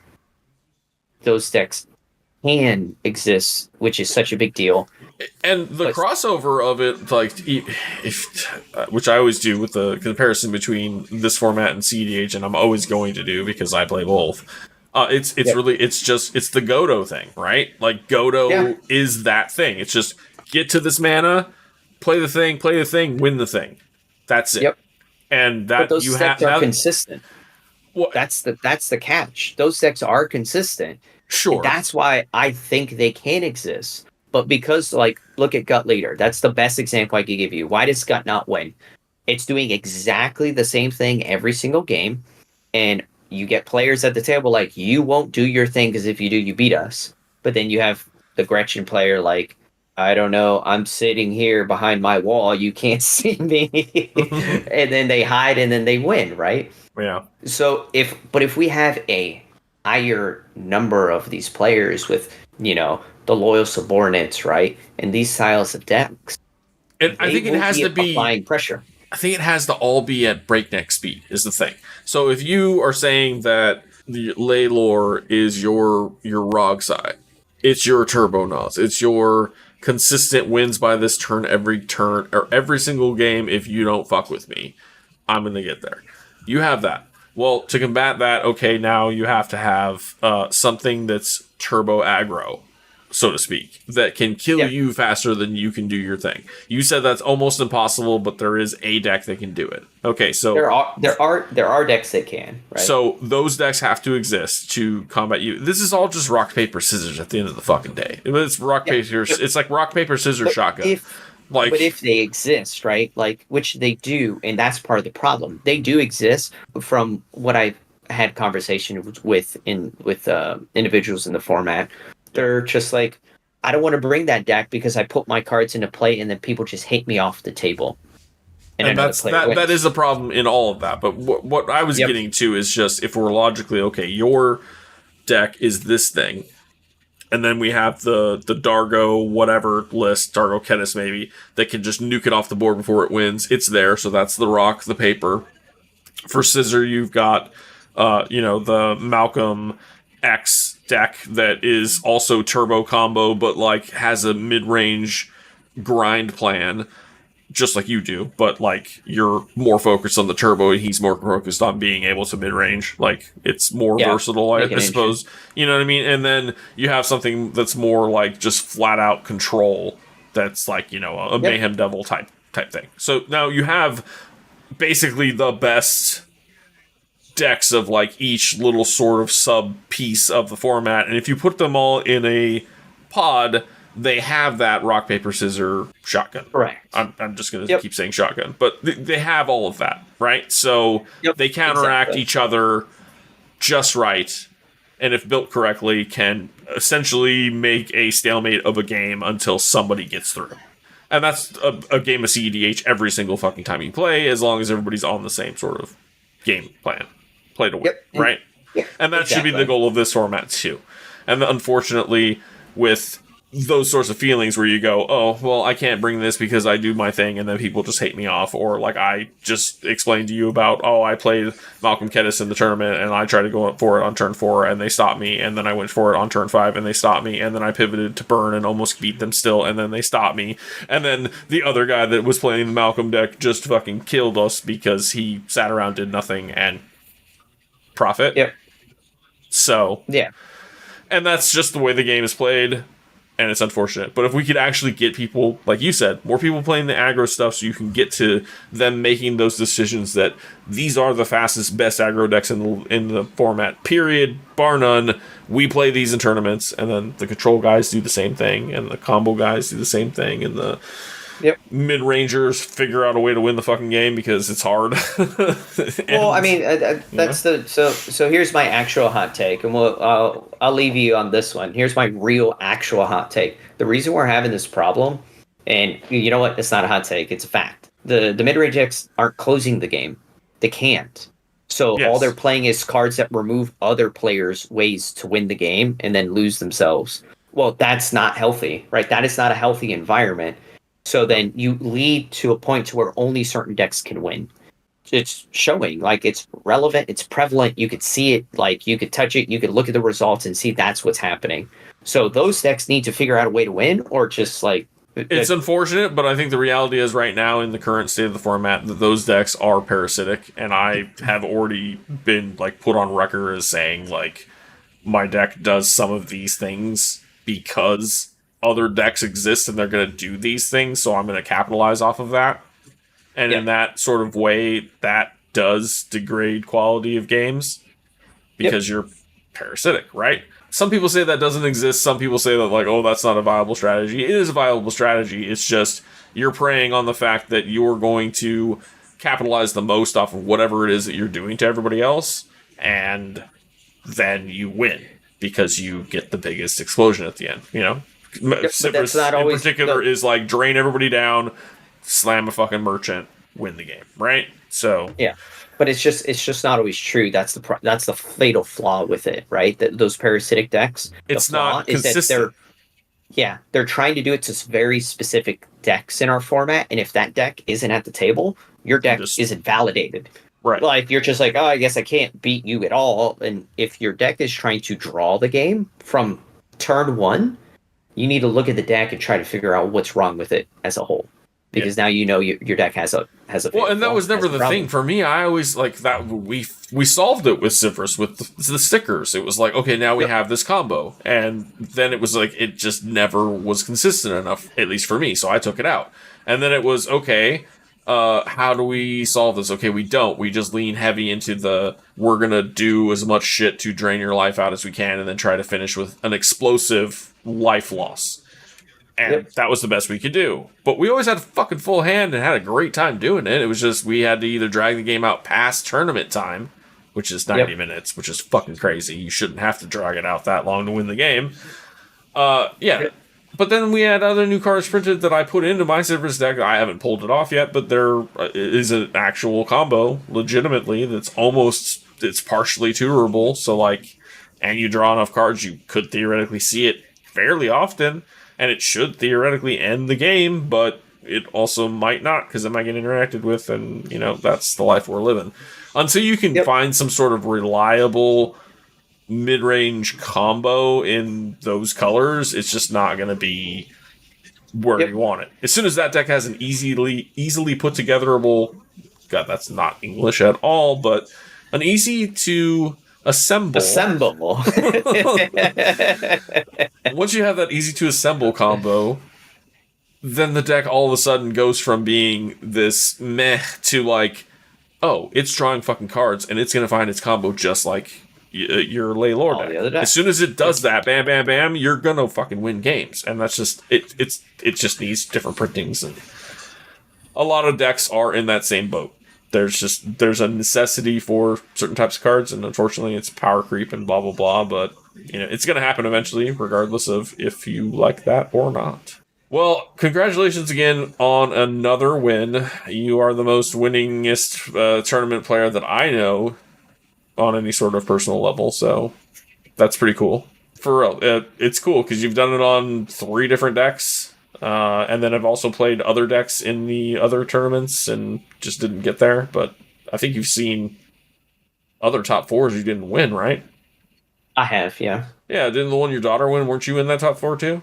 those decks can exist, which is such a big deal. And the But crossover of it, like, which I always do with the comparison between this format and cDH, and I'm always going to do because I play both. It's yeah, really it's the Godo thing, right? Like yeah, Godo is that thing. It's just get to this mana, play the thing, win the thing. That's it. yep. And But that you those decks have are now. consistent. What? That's the catch. Those decks are consistent, and Sure. that's why I think they can exist. But because, like, look at Gut Leader. That's the best example I could give you. Why does Gut not win? It's doing exactly the same thing every single game, and you get players at the table like, you won't do your thing because if you do, you beat us. But then you have the Gretchen player like, I don't know, I'm sitting here behind my wall, you can't see me, and then they hide and then they win, right? Yeah. So if we have a higher number of these players with, the loyal subordinates, right, and these styles of decks, And I they think it will has be to be. applying pressure. I think it has to all be at breakneck speed is the thing. So if you are saying that the ley lore is your ROG side, it's your turbo nos, it's your consistent wins by this turn or every single game. If you don't fuck with me, I'm gonna get there. You have that. Well, to combat that, okay, now you have to have something that's turbo aggro, so to speak, that can kill Yeah. you faster than you can do your thing. You said that's almost impossible, but there is a deck that can do it. Okay, so There are decks that can, right? those decks have to exist to combat you. This is all just rock paper scissors at the end of the fucking day. It's rock Yeah. paper. It's like rock paper scissors But shotgun. if but Like, if they exist, right? Like, which they do, and that's part of the problem. They do exist. From what I've had conversations with individuals in the format, they're just like, I don't want to bring that deck because I put my cards into play, and then people just hate me off the table, and and another that's player that wins. is a problem in all of that. But what I was Yep. getting to is just if we're logically okay, your deck is this thing, and then we have the Dargo whatever list, Dargo Kedis maybe, that can just nuke it off the board before it wins. It's there, so that's the rock, the paper. For Scissor, you've got the Malcolm X deck that is also turbo combo, but like has a mid range grind plan, just like you do, but like you're more focused on the turbo and he's more focused on being able to mid range. Like it's more Yeah. versatile, Make I an engine. suppose. You know what I mean? And then you have something that's more like just flat out control. That's like a Yep. mayhem devil type thing. So now you have basically the best decks of like each little sort of sub piece of the format, and if you put them all in a pod, they have that rock paper scissor shotgun. Correct. I'm just gonna Yep. keep saying shotgun, but they have all of that, right? So Yep. they counteract Exactly. each other just right, and if built correctly, can essentially make a stalemate of a game until somebody gets through. And that's a game of cEDH every single fucking time you play, as long as everybody's on the same sort of game plan. Play to win, Yep. right? Yeah. And that should be the Exactly. goal of this format too. And unfortunately, with those sorts of feelings where you go, oh, well, I can't bring this because I do my thing, and then people just hate me off. Or like I just explained to you about, oh, I played Malcolm Kedis in the tournament, and I tried to go for it on turn 4, and they stopped me, and then I went for it on turn 5, and they stopped me, and then I pivoted to burn and almost beat them still, and then they stopped me, and then the other guy that was playing the Malcolm deck just fucking killed us because he sat around, did nothing, and profit. Yep. So, yeah. And that's just the way the game is played. And it's unfortunate. But if we could actually get people, like you said, more people playing the aggro stuff so you can get to them making those decisions that these are the fastest, best aggro decks in the format, period, bar none. We play these in tournaments, and then the control guys do the same thing, and the combo guys do the same thing, and the mid-rangers figure out a way to win the fucking game because it's hard. Well, I mean, that's the so here's my actual hot take, and I'll leave you on this one. Here's my real actual hot take. The reason we're having this problem, and you know what, it's not a hot take, it's a fact. The mid-range decks aren't closing the game. They can't. So all they're playing is cards that remove other players' ways to win the game and then lose themselves. Well, that's not healthy, right? That is not a healthy environment. So then you lead to a point to where only certain decks can win. It's showing, like, it's relevant, it's prevalent, you could see it, like, you could touch it, you could look at the results and see that's what's happening. So those decks need to figure out a way to win, or just, like... It's unfortunate, but I think the reality is right now in the current state of the format that those decks are parasitic, and I have already been, like, put on record as saying, like, my deck does some of these things because other decks exist and they're going to do these things, so I'm going to capitalize off of that. And in that sort of way, that does degrade quality of games because you're parasitic, right? Some people say that doesn't exist. Some people say that, like, oh, that's not a viable strategy. It is a viable strategy. It's just you're preying on the fact that you're going to capitalize the most off of whatever it is that you're doing to everybody else, and then you win because you get the biggest explosion at the end, you know? Citrus in particular is like drain everybody down, slam a fucking merchant, win the game, right? So but it's just not always true. That's the fatal flaw with it, right? That those parasitic decks, it's not consistent. They're trying to do it to very specific decks in our format, and if that deck isn't at the table, your deck isn't validated. Right. Like, you're just like, oh, I guess I can't beat you at all. And if your deck is trying to draw the game from turn 1, you need to look at the deck and try to figure out what's wrong with it as a whole, because now you know your deck has a well, and that was never the thing for me. I always like that we solved it with Citrus with the stickers. It was like, okay, now we have this combo, and then it was like it just never was consistent enough, at least for me. So I took it out, and then it was okay. How do we solve this? Okay, we don't. We just lean heavy into we're gonna do as much shit to drain your life out as we can, and then try to finish with an explosive life loss. And that was the best we could do. But we always had a fucking full hand and had a great time doing it. It was just we had to either drag the game out past tournament time, which is 90 minutes, which is fucking crazy. You shouldn't have to drag it out that long to win the game. But then we had other new cards printed that I put into my Citrus deck. I haven't pulled it off yet, but there is an actual combo, legitimately, it's partially tourable. So, like, and you draw enough cards, you could theoretically see it fairly often, and it should theoretically end the game, but it also might not, because it might get interacted with, and, you know, that's the life we're living. Until you can find some sort of reliable mid-range combo in those colors, it's just not going to be where you want it. As soon as that deck has an easily put togetherable, God, that's not English at all, but an easy to assemble. Once you have that easy to assemble combo, then the deck all of a sudden goes from being this meh to like, oh, it's drawing fucking cards and it's going to find its combo just like your Ley Lore deck. As soon as it does that, bam, bam, bam, you're going to fucking win games. And that's just, it just needs different printings. And a lot of decks are in that same boat. There's a necessity for certain types of cards, and unfortunately it's power creep and blah, blah, blah. But, you know, it's going to happen eventually, regardless of if you like that or not. Well, congratulations again on another win. You are the most winningest tournament player that I know on any sort of personal level, so that's pretty cool. for real, it's cool because you've done it on 3 different decks, and then I've also played other decks in the other tournaments and just didn't get there. But I think you've seen other top fours you didn't win, right? I have, yeah. Yeah, didn't the one your daughter win? Weren't you in that top four too?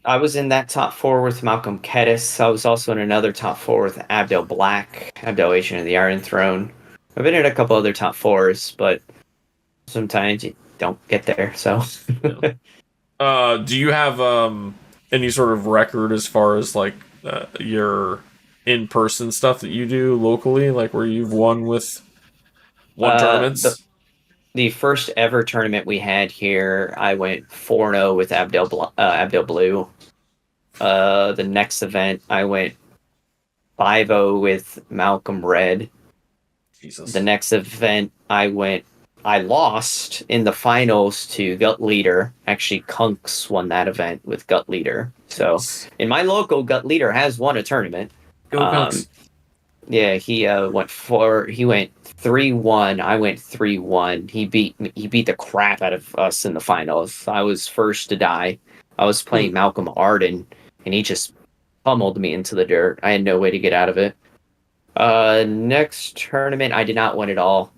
I was in that top four with Malcolm Kedis. I was also in another top four with Abdel Black, Abdel Agent of the Iron Throne. I've been in a couple other top fours, but sometimes you don't get there. So, Yeah. Do you have any sort of record as far as like your in-person stuff that you do locally, like where you've won the tournaments? the first ever tournament we had here, I went 4-0 with Abdel Blue. The next event, I went 5-0 with Malcolm Red. The Jesus. next event, I lost in the finals to Gut Leader. Actually, Kunks won that event with Gut Leader. So, Nice. in my local, Gut Leader has won a tournament. Go Um, Conks. yeah, he went 3-1. I went 3-1. He beat the crap out of us in the finals. I was first to die. I was playing Malcolm Arden, and he just pummeled me into the dirt. I had no way to get out of it. Next tournament, I did not win at all.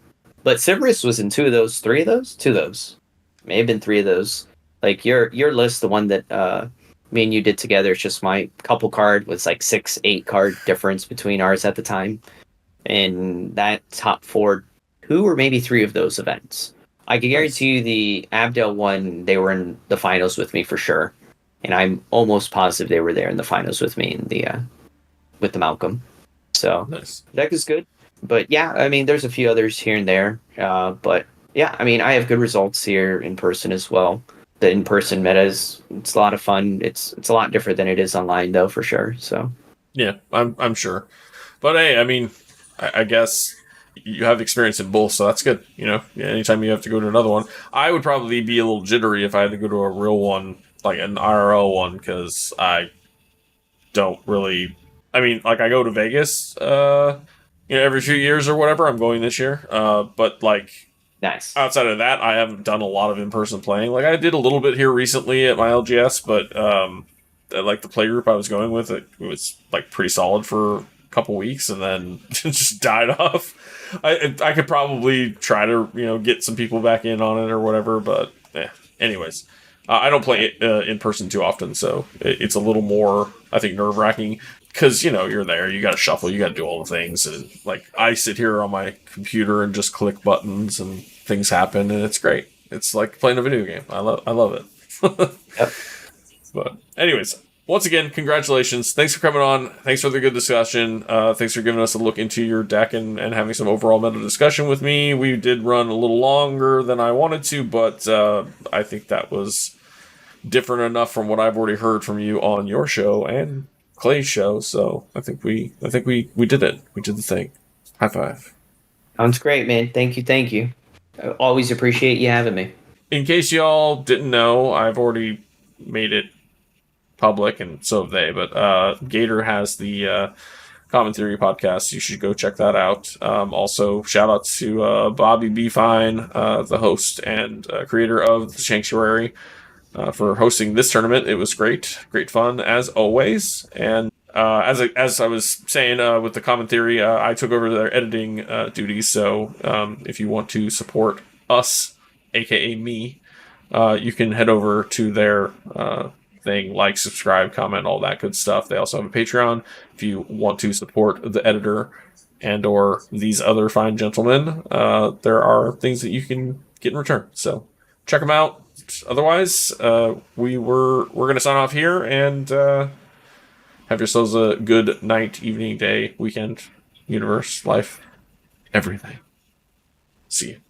But Cerberus was in two of those. May have been 3 of those. Like your list, the one that me and you did together, it's just my couple card was like 6-8 card difference between ours at the time. And that top 4, 2 or maybe 3 of those events. I can Nice. guarantee you the Abdel one, they were in the finals with me for sure. And I'm almost positive they were there in the finals with me in the with the Malcolm. So Nice. deck is good. But yeah, I mean, there's a few others here and there. But yeah, I mean, I have good results here in person as well. The in-person meta is it's a lot of fun. It's a lot different than it is online though, for sure. So Yeah, I'm sure. But hey, I mean, I guess you have experience in both, so that's good. You know, yeah, anytime you have to go to another one, I would probably be a little jittery if I had to go to a real one, like an IRL one, because I don't really. I mean, like I go to Vegas, every few years or whatever. I'm going this year, but like nice. outside of that, I haven't done a lot of in-person playing. Like I did a little bit here recently at my LGS, but like the play group I was going with, it was like pretty solid for a couple weeks, and then just died off. I could probably try to get some people back in on it or whatever, but anyways. I don't play it in person too often, so it's a little more, I think, nerve wracking because you're there, you got to shuffle, you got to do all the things, and like I sit here on my computer and just click buttons, and things happen, and it's great. It's like playing a video game. I love it. Yep. But anyways, once again, congratulations. Thanks for coming on. Thanks for the good discussion. Thanks for giving us a look into your deck and having some overall meta discussion with me. We did run a little longer than I wanted to, but I think that was different enough from what I've already heard from you on your show and Clay's show. So I think we did it. We did the thing. High five. Sounds great, man. Thank you, thank you. I always appreciate you having me. In case y'all didn't know, I've already made it public, and so have they. But Gator has the Common Theory podcast. You should go check that out. Also, shout out to Bobby B. Fine, the host and creator of the Sanctuary, for hosting this tournament. It was great fun as always. And as I was saying with the Common Theory, I took over their editing duties. So if you want to support us, aka me, you can head over to their thing, like, subscribe, comment, all that good stuff. They also have a Patreon if you want to support the editor and or these other fine gentlemen. There are things that you can get in return. So check them out. Otherwise, we're gonna sign off here and have yourselves a good night, evening, day, weekend, universe, life, everything. See you.